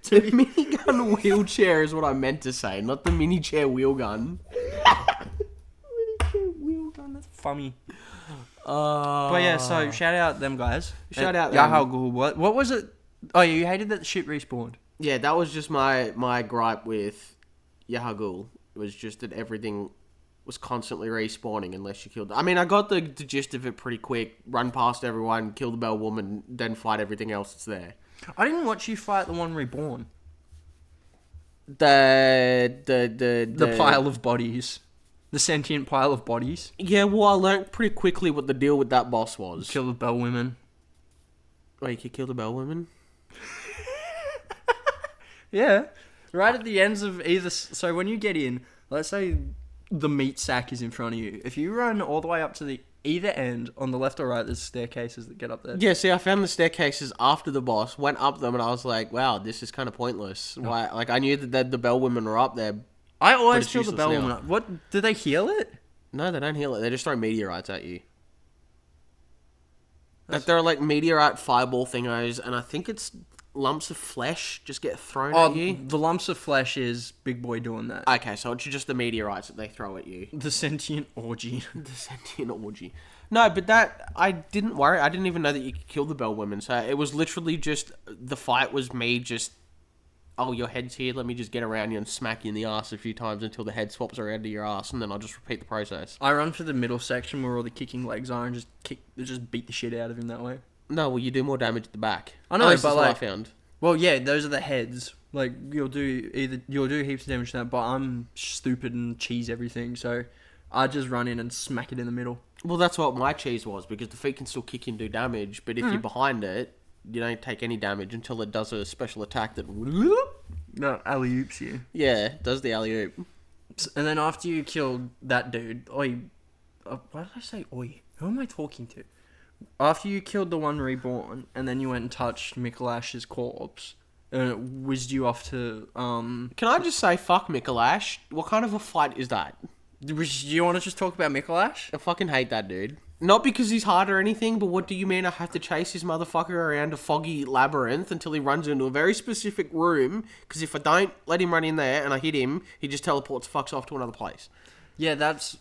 The minigun wheelchair is what I meant to say, not the mini chair wheel gun. Mini chair wheel gun, that's funny. But yeah, so shout out them guys. Shout out them. Yahoo. What was it? Oh, yeah, you hated that the shit respawned. Yeah, that was just my gripe with Yahagul. It was just that everything was constantly respawning unless you killed... I mean, I got the gist of it pretty quick. Run past everyone, kill the bell woman, then fight everything else that's there. I didn't watch you fight the one reborn. The pile of bodies. The sentient pile of bodies. Yeah, well, I learned pretty quickly what the deal with that boss was. Kill the bell women. Wait, you could kill the bell women? Yeah. Right at the ends of either... So when you get in, let's say the meat sack is in front of you. If you run all the way up to the either end, on the left or right, there's staircases that get up there. Yeah, see, I found the staircases after the boss, went up them, and I was like, wow, this is kind of pointless. Why? Like, I knew that the bell women were up there. I always kill the bell woman up. What? Do they heal it? No, they don't heal it. They just throw meteorites at you. Like, there are, like, meteorite fireball thingos, and I think it's lumps of flesh just get thrown at you. The lumps of flesh is Big Boy doing that. Okay, so it's just the meteorites that they throw at you. The sentient orgy. The sentient orgy. No, but that, I didn't worry. I didn't even know that you could kill the bell women. So it was literally just, the fight was me just, oh, your head's here, let me just get around you and smack you in the ass a few times until the head swaps around to your ass, and then I'll just repeat the process. I run for the middle section where all the kicking legs are and just beat the shit out of him that way. No, well, you do more damage at the back. I know, but like, I found. Well, yeah, those are the heads. Like, you'll do heaps of damage to that, but I'm stupid and cheese everything, so I just run in and smack it in the middle. Well, that's what my cheese was, because the feet can still kick and do damage, but if you're behind it, you don't take any damage until it does a special attack that... No, alley-oops you. Yeah, does the alley-oop. And then after you killed that dude, why did I say oi? Who am I talking to? After you killed the one reborn, and then you went and touched Micholash's corpse, and it whizzed you off to, Can I just say, fuck Micholash? What kind of a fight is that? Do you want to just talk about Micholash? I fucking hate that dude. Not because he's hard or anything, but what do you mean I have to chase this motherfucker around a foggy labyrinth until he runs into a very specific room? Because if I don't let him run in there and I hit him, he just teleports fucks off to another place. Yeah, that's...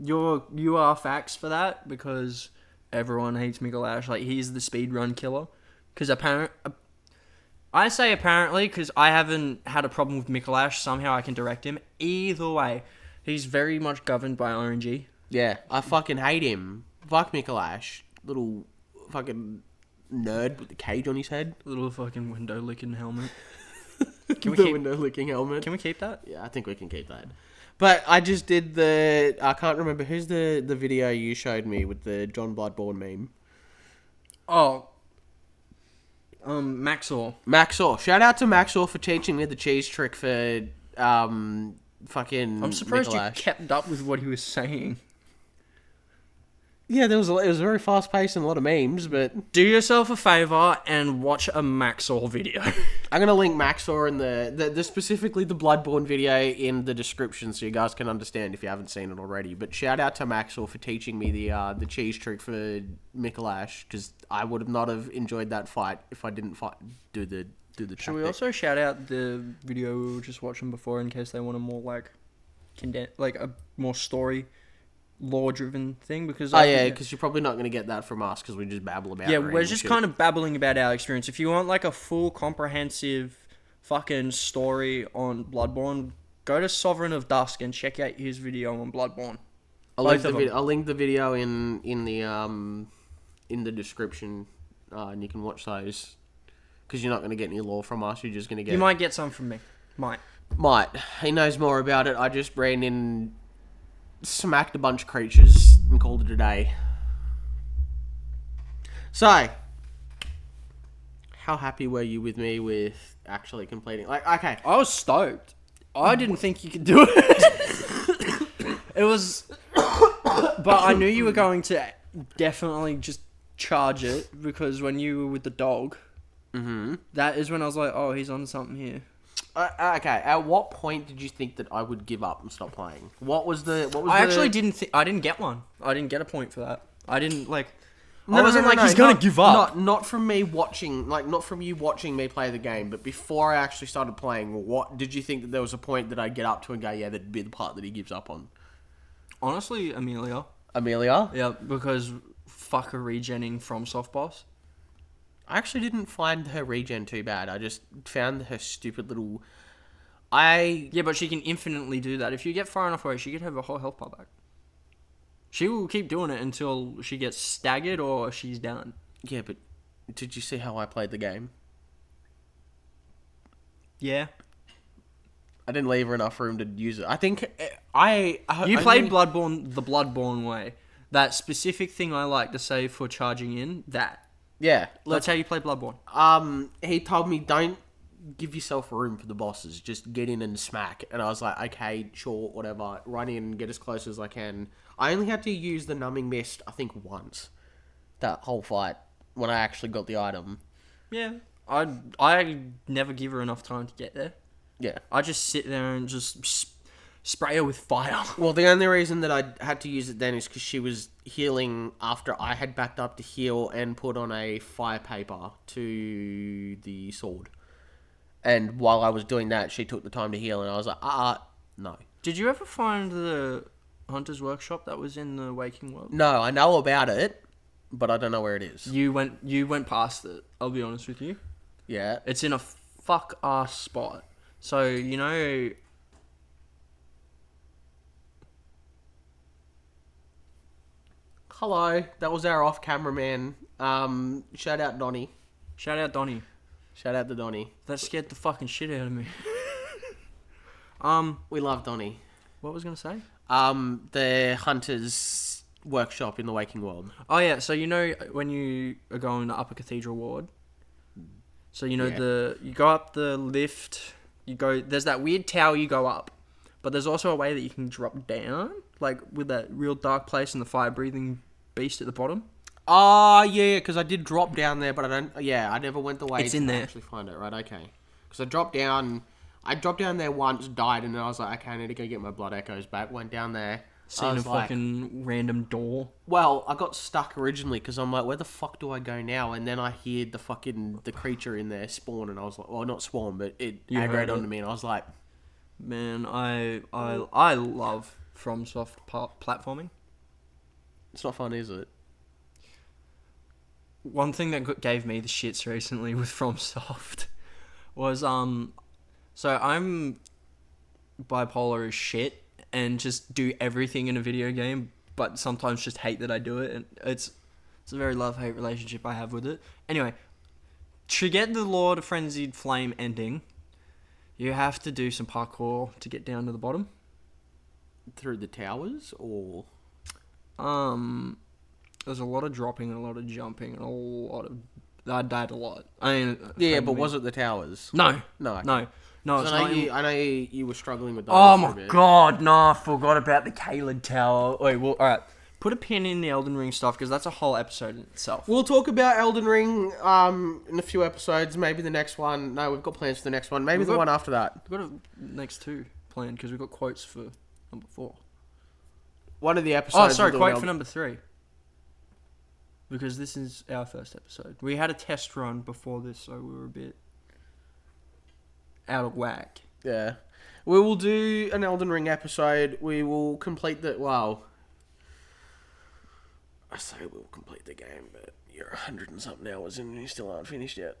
You are facts for that, because everyone hates Micholash. Like, he's the speedrun killer. Because I say apparently, because I haven't had a problem with Micholash. Somehow I can direct him. Either way, he's very much governed by RNG. Yeah, I fucking hate him. Fuck Micholash. Little fucking nerd with the cage on his head. Little fucking window licking helmet. Can we keep window licking helmet? Can we keep that? Yeah, I think we can keep that. But I just did I can't remember, who's the video you showed me with the John Bloodborne meme? Oh. Maxor. Maxor. Shout out to Maxor for teaching me the cheese trick for, fucking I'm surprised Micholash. you kept up with what he was saying. Yeah, it was very fast paced and a lot of memes, but Do yourself a favor and watch a Maxor video. I'm gonna link Maxor in the specifically the Bloodborne video in the description so you guys can understand if you haven't seen it already. But shout out to Maxor for teaching me the cheese trick for Micholash, because I would not have enjoyed that fight if I didn't do the Should we also shout out the video we were just watching before in case they want a more like a more story lore driven thing? Because because you're probably not going to get that from us because we just babble about we're just kind of babbling about our experience. If you want like a full comprehensive fucking story on Bloodborne, go to Sovereign of Dusk and check out his video on Bloodborne. I'll link the video in the description, and you can watch those because you're not going to get any lore from us. You're just going to get. You might get some from me. Might. He knows more about it. I just ran in, smacked a bunch of creatures, and called it a day. So, how happy were you with me with actually completing? Like, okay, I was stoked. I didn't think you could do it. It was, but I knew you were going to definitely just charge it because when you were with the dog, that is when I was like, oh, he's on something here. Okay, at what point did you think that I would give up and stop playing? Actually didn't I didn't get one. I didn't get a point for that. I didn't like. I wasn't he's gonna give up. Not from me watching, not from you watching me play the game, but before I actually started playing. What did you think that there was a point that I'd get up to and go, yeah, that'd be the part that he gives up on? Honestly, Amelia. Amelia? Yeah, because fuck a regenning from soft boss. I actually didn't find her regen too bad. I just found her stupid little. Yeah, but she can infinitely do that. If you get far enough away, she could have a whole health bar back. She will keep doing it until she gets staggered or she's done. Yeah, but did you see how I played the game? Yeah. I didn't leave her enough room to use it. I think You played Bloodborne the Bloodborne way. That specific thing I like to say for charging in, that. Yeah. That's how you play Bloodborne. He told me, don't give yourself room for the bosses. Just get in and smack. And I was like, okay, sure, whatever. Run in, get as close as I can. I only had to use the numbing mist, I think, once. That whole fight. When I actually got the item. Yeah. I never give her enough time to get there. Yeah. I just sit there and just spray her with fire. Well, the only reason that I had to use it then is because she was healing after I had backed up to heal and put on a fire paper to the sword. And while I was doing that, she took the time to heal, and I was like, no. Did you ever find the Hunter's Workshop that was in the Waking World? No, I know about it, but I don't know where it is. You went past it, I'll be honest with you. Yeah. It's in a fuck-ass spot. So, you know... Hello, that was our off-camera man. Shout out Donnie. Shout out Donnie. Shout out to Donnie. That scared the fucking shit out of me. We love Donnie. What was I going to say? The Hunter's Workshop in the Waking World. Oh yeah, so you know when you are going to Upper Cathedral Ward, so you know you go up the lift, there's that weird tower you go up, but there's also a way that you can drop down, like with that real dark place and the fire-breathing beast at the bottom. Oh, yeah, because I did drop down there, but I never went the way it's in there. Actually find it, right, okay. Because I dropped down there once, died, and then I was like, okay, I need to go get my blood echoes back. Went down there. Seen a fucking random door. Well, I got stuck originally, because I'm like, where the fuck do I go now? And then I heard the creature in there spawn, and I was like, well, not spawn, but it aggroed onto me, and I was like... Man, I love FromSoft platforming. It's not fun, is it? One thing that gave me the shits recently with FromSoft was so I'm bipolar as shit and just do everything in a video game, but sometimes just hate that I do it, and it's a very love-hate relationship I have with it. Anyway, to get the Lord of Frenzied Flame ending, you have to do some parkour to get down to the bottom. Through the towers, or there's a lot of dropping and a lot of jumping and a lot of... I died a lot. I mean... Yeah, but was it the towers? No. No. It's not... I know you were struggling with those. Oh my god, no, I forgot about the Caled Tower. Wait, well, alright. put a pin in the Elden Ring stuff because that's a whole episode in itself. We'll talk about Elden Ring in a few episodes. Maybe the next one. No, we've got plans for the next one. Maybe the one after that. We've got next 2 planned because we've got quotes for number 4. One of the episodes. Oh, sorry, quote for number 3. Because this is our first episode. We had a test run before this, so we were a bit out of whack. Yeah. We will do an Elden Ring episode. We will complete the... Well, I say we'll complete the game, but you're 100 and something hours in and you still aren't finished yet.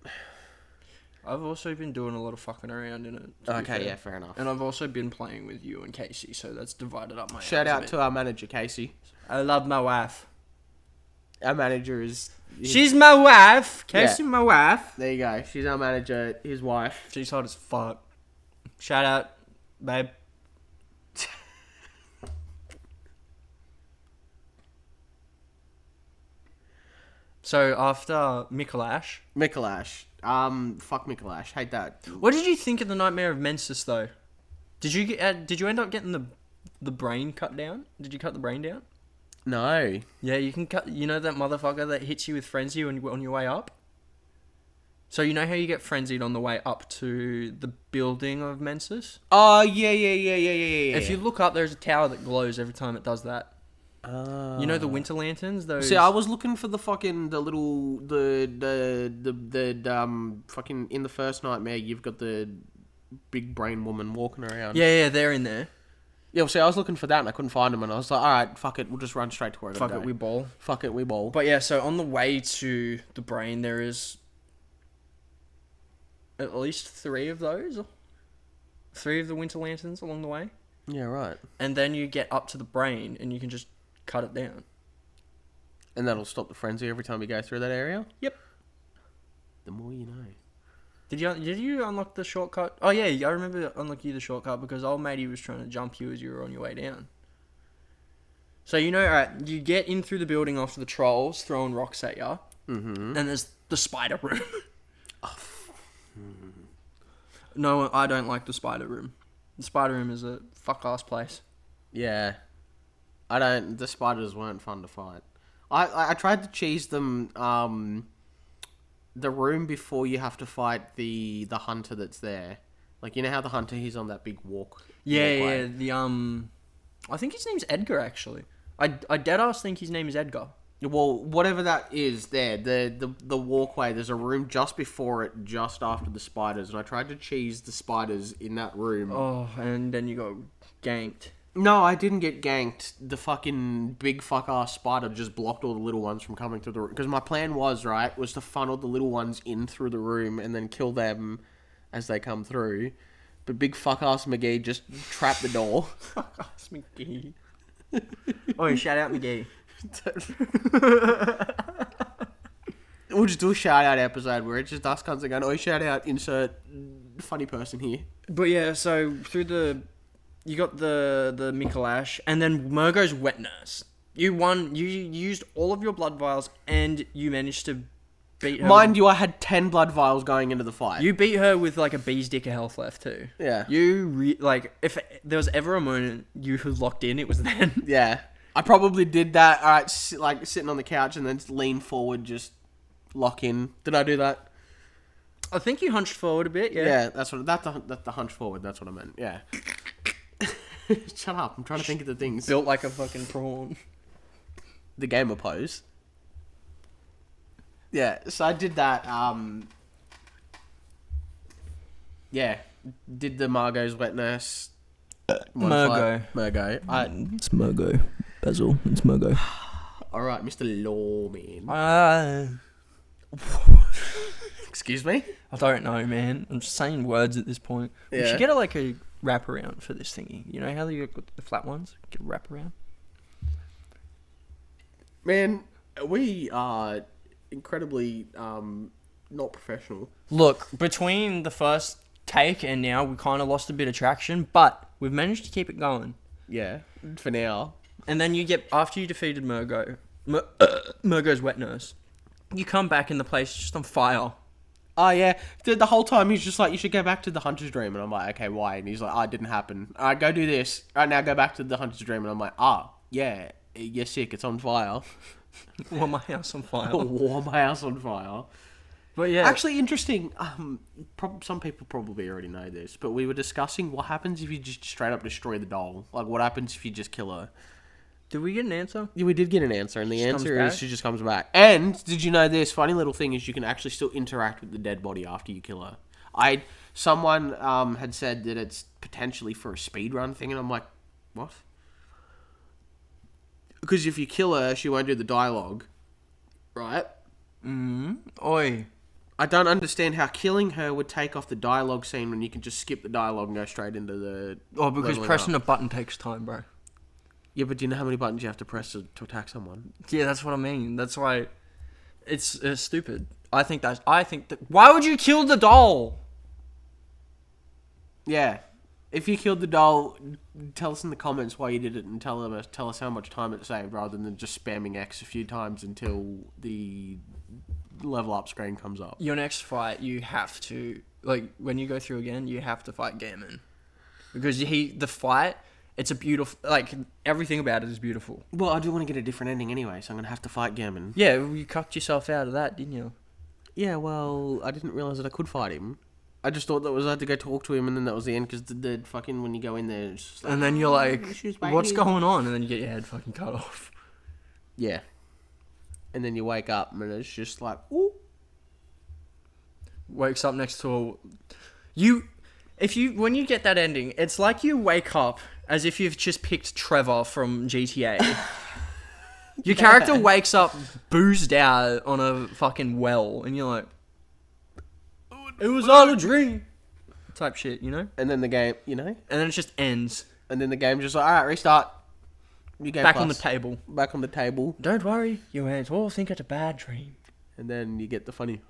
I've also been doing a lot of fucking around in it. Okay, yeah, fair enough. And I've also been playing with you and Casey, so that's divided up my Shout hours out to our manager, Casey. I love my wife. Our manager is... She's my wife. Casey, my wife. There you go. She's our manager, his wife. She's hot as fuck. Shout out, babe. So after Micholash. Fuck Micholash. Hate that. What did you think of the Nightmare of Mensis though? Did you end up getting the brain cut down? Did you cut the brain down? No. Yeah, you can cut. You know that motherfucker that hits you with frenzy on your way up. So you know how you get frenzied on the way up to the building of Mensis? Oh yeah. If you look up, there's a tower that glows every time it does that. You know the winter lanterns? Those. See, I was looking for the fucking fucking in the first Nightmare. You've got the big brain woman walking around. Yeah, they're in there. Yeah, well, see, I was looking for that and I couldn't find them, and I was like, all right, fuck it, we'll just run straight to where I gotta go. We ball. Fuck it, we ball. But yeah, so on the way to the brain, there is at least 3 of those. 3 of the winter lanterns along the way. Yeah, right. And then you get up to the brain and you can just cut it down. And that'll stop the frenzy every time you go through that area? Yep. The more you know. Did you unlock the shortcut? Oh yeah, I remember unlocking the shortcut because old matey was trying to jump you as you were on your way down. So you know, alright, you get in through the building after the trolls throwing rocks at you. Mm-hmm. And there's the spider room. No, I don't like the spider room. The spider room is a fuck-ass place. Yeah. The spiders weren't fun to fight. I tried to cheese them, the room before you have to fight the hunter that's there. Like, you know how the hunter, he's on that big walkway? Yeah, I think his name's Edgar, actually. I deadass think his name is Edgar. Well, whatever that is there, the walkway, there's a room just before it, just after the spiders, and I tried to cheese the spiders in that room. Oh, and then you got ganked. No, I didn't get ganked. The fucking big fuck-ass spider just blocked all the little ones from coming through the room. Because my plan was to funnel the little ones in through the room and then kill them as they come through. But big fuck-ass McGee just trapped the door. Fuck-ass McGee. Oh, shout out McGee. We'll just do a shout-out episode where it's just us cunts going, oh, shout-out, insert funny person here. But yeah, so through you got the Micholash, and then Murgo's wet nurse. You won. You used all of your blood vials, and you managed to beat her. Mind you, I had 10 blood vials going into the fight. You beat her with like a bee's dick of health left too. Yeah. If there was ever a moment you was locked in, it was then. Yeah. I probably did that. All right, sitting on the couch and then just lean forward, just lock in. Did I do that? I think you hunched forward a bit. Yeah. Yeah, that's the hunch forward. That's what I meant. Yeah. Shut up! I'm trying to think of the things. Built like a fucking prawn. The gamer pose. Yeah, so I did that. Yeah, did the Margot's wet nurse. Murgo. It's Murgo. Basil. It's Murgo. All right, Mr. Lawman. Excuse me? I don't know, man. I'm just saying words at this point. Yeah. We should get a wraparound for this thingy. You know how you got the flat ones? Get a wraparound. Man, we are incredibly not professional. Look, between the first take and now, we kind of lost a bit of traction, but we've managed to keep it going. Yeah, for now. And then after you defeated Murgo's wet nurse, you come back and the place is just on fire. Oh, yeah. The whole time he's just like, you should go back to the Hunter's Dream. And I'm like, okay, why? And he's like, it didn't happen. All right, go do this. All right, now go back to the Hunter's Dream. And I'm like, yeah, you're sick. It's on fire. Warm my house on fire. Warm my house on fire. But yeah, Actually, interesting. Some people probably already know this, but we were discussing what happens if you just straight up destroy the doll. Like, what happens if you just kill her? did we get an answer? Yeah, we did get an answer, and the She comes answer back? is she just comes back. And did you know this? Funny little thing is you can actually still interact with the dead body after you kill her. Someone had said that it's potentially for a speed run thing, and I'm like, what? Because if you kill her, she won't do the dialogue, right? Oi. I don't understand how killing her would take off the dialogue scene when you can just skip the dialogue and go straight into the. Oh, because leveling pressing up. a button takes time, bro. Yeah, but do you know how many buttons you have to press to attack someone? Yeah, that's what I mean. That's why it's stupid. I think that. Why would you kill the doll? Yeah. If you killed the doll, tell us in the comments why you did it and tell us how much time it saved rather than just spamming X a few times until the level up screen comes up. Your next fight, you have to when you go through again, you have to fight Gammon because the fight. It's a beautiful, everything about it is beautiful. Well, I do want to get a different ending anyway, so I'm going to have to fight Gammon. Yeah, you cucked yourself out of that, didn't you? Yeah, well, I didn't realise that I could fight him. I just thought I had to go talk to him and then that was the end because the fucking, when you go in there, it's just like, And then you're like, "She's what's waiting." going on? And then you get your head fucking cut off. Yeah. And then you wake up and it's just like, ooh. Wakes up next to when you get that ending, it's like you wake up as if you've just picked Trevor from GTA. Your character wakes up boozed out on a fucking well, and you're like, it was all a dream. Type shit, you know? And then the game, And then it just ends. and then the game's just like, alright, restart. New game Back plus. on the table. Back on the table. Don't worry, you won't all think it's a bad dream. And then you get the funny,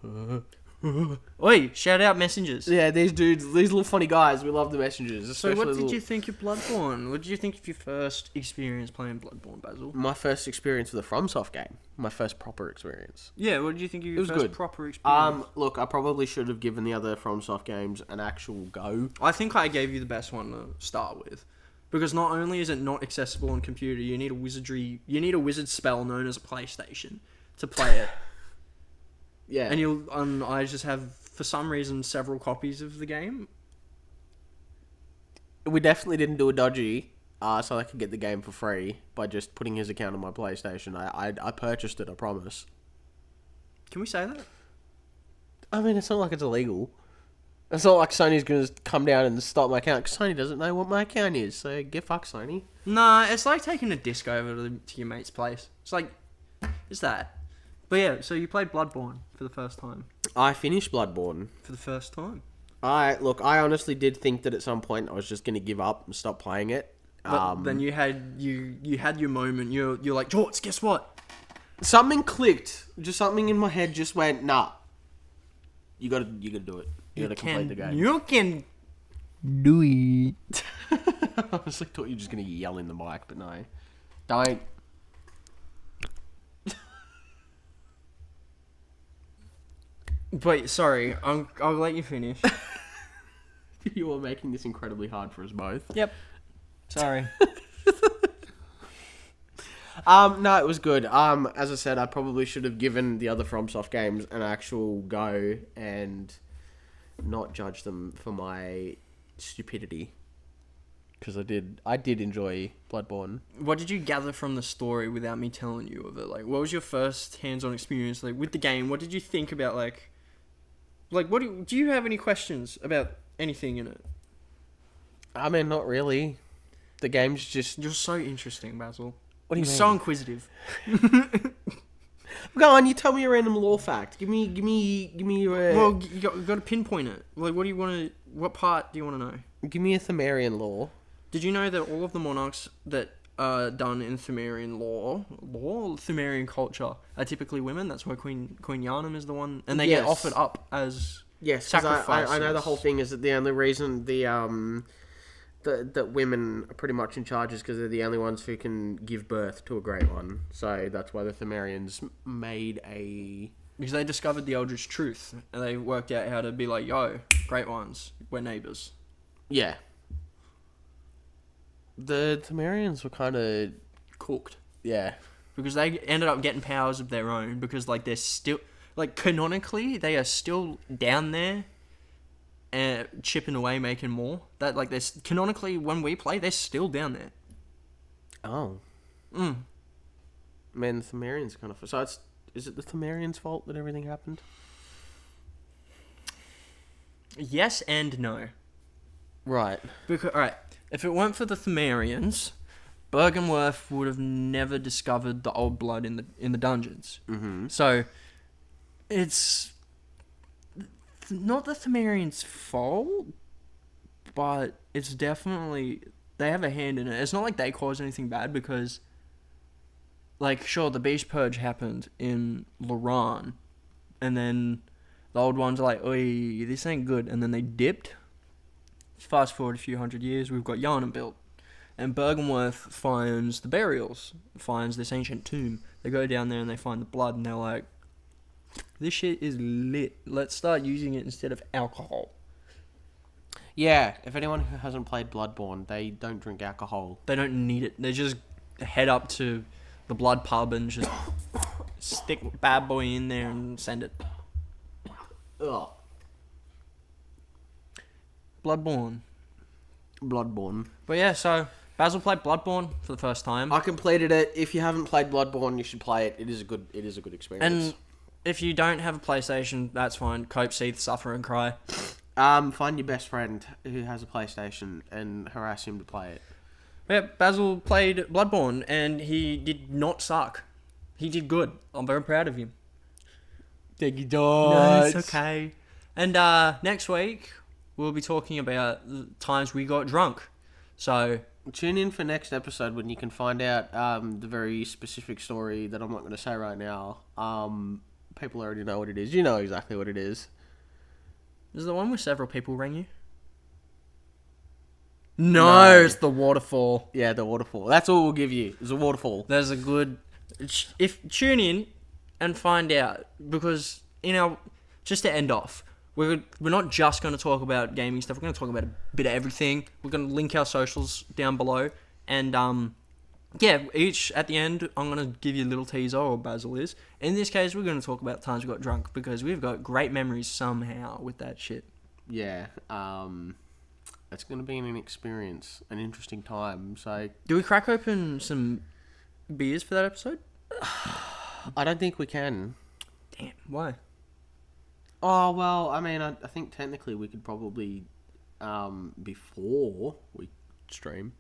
Oi, shout out messengers. yeah, these dudes, these little funny guys, we love the messengers. So what especially did you think of Bloodborne? What did you think of your first experience playing Bloodborne, Basil? My first experience with a FromSoft game. My first proper experience. Yeah, what did you think of your was first good. proper experience? Look, I probably should have given the other FromSoft games an actual go. I think I gave you the best one to start with. Because not only is it not accessible on computer, you need a wizard spell known as a PlayStation to play it. Yeah. And I just have, for some reason, several copies of the game. We definitely didn't do a dodgy, so I could get the game for free by just putting his account on my PlayStation. I purchased it, I promise. Can we say that? I mean, it's not like it's illegal. It's not like Sony's going to come down and stop my account, because Sony doesn't know what my account is, so get fucked, Sony. Nah, it's like taking a disc over to your mate's place. It's like, it's that. But yeah, so you played Bloodborne for the first time. I finished Bloodborne. For the first time. I honestly did think that at some point I was just going to give up and stop playing it. But then you had your moment. You're like, George, guess what? Something clicked. Just something in my head just went, nah. You gotta do it. You gotta complete the game. You can do it. I honestly thought you were just gonna yell in the mic, but no. Don't. Wait, sorry. I'll let you finish. You are making this incredibly hard for us both. Yep. Sorry. No, it was good. As I said, I probably should have given the other FromSoft games an actual go and not judge them for my stupidity. Because I did enjoy Bloodborne. What did you gather from the story without me telling you of it? Like, what was your first hands-on experience like with the game? What did you think about like what do you have any questions about anything in it? I mean, not really. The game's just... You're so interesting, Basil. What do you You're mean? so inquisitive. Go on, you tell me a random lore fact. Give me your... Well, you got to pinpoint it. Like, what do you want to... What part do you want to know? Give me a Thumerian lore. Did you know that all of the monarchs that are done in Thumerian Thumerian culture are typically women? That's why Queen Yharnam is the one... And they get offered up as sacrifices. I know the whole thing is that the only reason that women are pretty much in charge is because they're the only ones who can give birth to a great one. So that's why the Thumerians made a... Because they discovered the Eldritch truth, and they worked out how to be like, yo, great ones, we're neighbours. Yeah. The Thumerians were kind of... Cooked. Yeah. because they ended up getting powers of their own because like they're still like canonically they are still down there and chipping away making more. That like they're canonically when we play they're still down there. Oh. Man, the Thumerians kind of... So is it the Thumerians' fault that everything happened? Yes and no. Right. Because alright, if it weren't for the Thumerians, Bergenworth would have never discovered the old blood in the dungeons. Mm-hmm. So it's not the Thumerians' fault, but it's definitely they have a hand in it. It's not like they caused anything bad because, like, sure, the Beast Purge happened in Loran, and then the old ones are like, "Oi, this ain't good," and then they dipped. Fast forward a few hundred years, we've got Yharnam built. And Bergenworth finds the burials, finds this ancient tomb. They go down there and they find the blood, and they're like, this shit is lit. Let's start using it instead of alcohol. Yeah, if anyone who hasn't played Bloodborne, they don't drink alcohol. They don't need it. They just head up to the blood pub and just stick bad boy in there and send it. Ugh. Bloodborne. But yeah, so Basil played Bloodborne for the first time. I completed it. If you haven't played Bloodborne, you should play it. It is a good experience. And if you don't have a PlayStation, that's fine. Cope, seethe, suffer, and cry. Find your best friend who has a PlayStation and harass him to play it. Yeah, Basil played Bloodborne, and he did not suck. He did good. I'm very proud of him. Thank you, No, it's okay. And next week, we'll be talking about the times we got drunk. So tune in for next episode when you can find out the very specific story that I'm not going to say right now. People already know what it is. You know exactly what it is. Is it the one where several people rang you? No, it's the waterfall. Yeah, the waterfall. That's all we'll give you. It's a waterfall. There's a good... If tune in and find out, because, just to end off, we're not just going to talk about gaming stuff. We're going to talk about a bit of everything. We're going to link our socials down below. And, each, at the end, I'm going to give you a little teaser, or Basil is. In this case, we're going to talk about times we got drunk, because we've got great memories somehow with that shit. Yeah, it's going to be an experience, an interesting time, so... Do we crack open some beers for that episode? I don't think we can. Damn, why? Oh, well, I mean, I think technically we could probably, before we stream.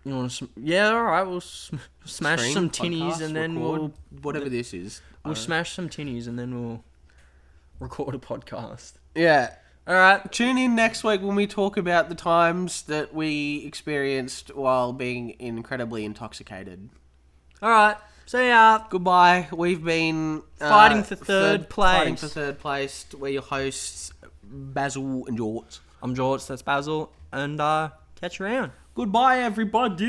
You want to? Yeah, all right. We'll smash Stream, some tinnies, podcast, and then record, whatever this is. We'll smash some tinnies, and then we'll record a podcast. Yeah. All right. Tune in next week when we talk about the times that we experienced while being incredibly intoxicated. All right. See ya. Goodbye. We've been fighting for third place. Fighting for third place. We're your hosts, Basil and Jorts. I'm Jorts. That's Basil, and catch you around. Goodbye, everybody.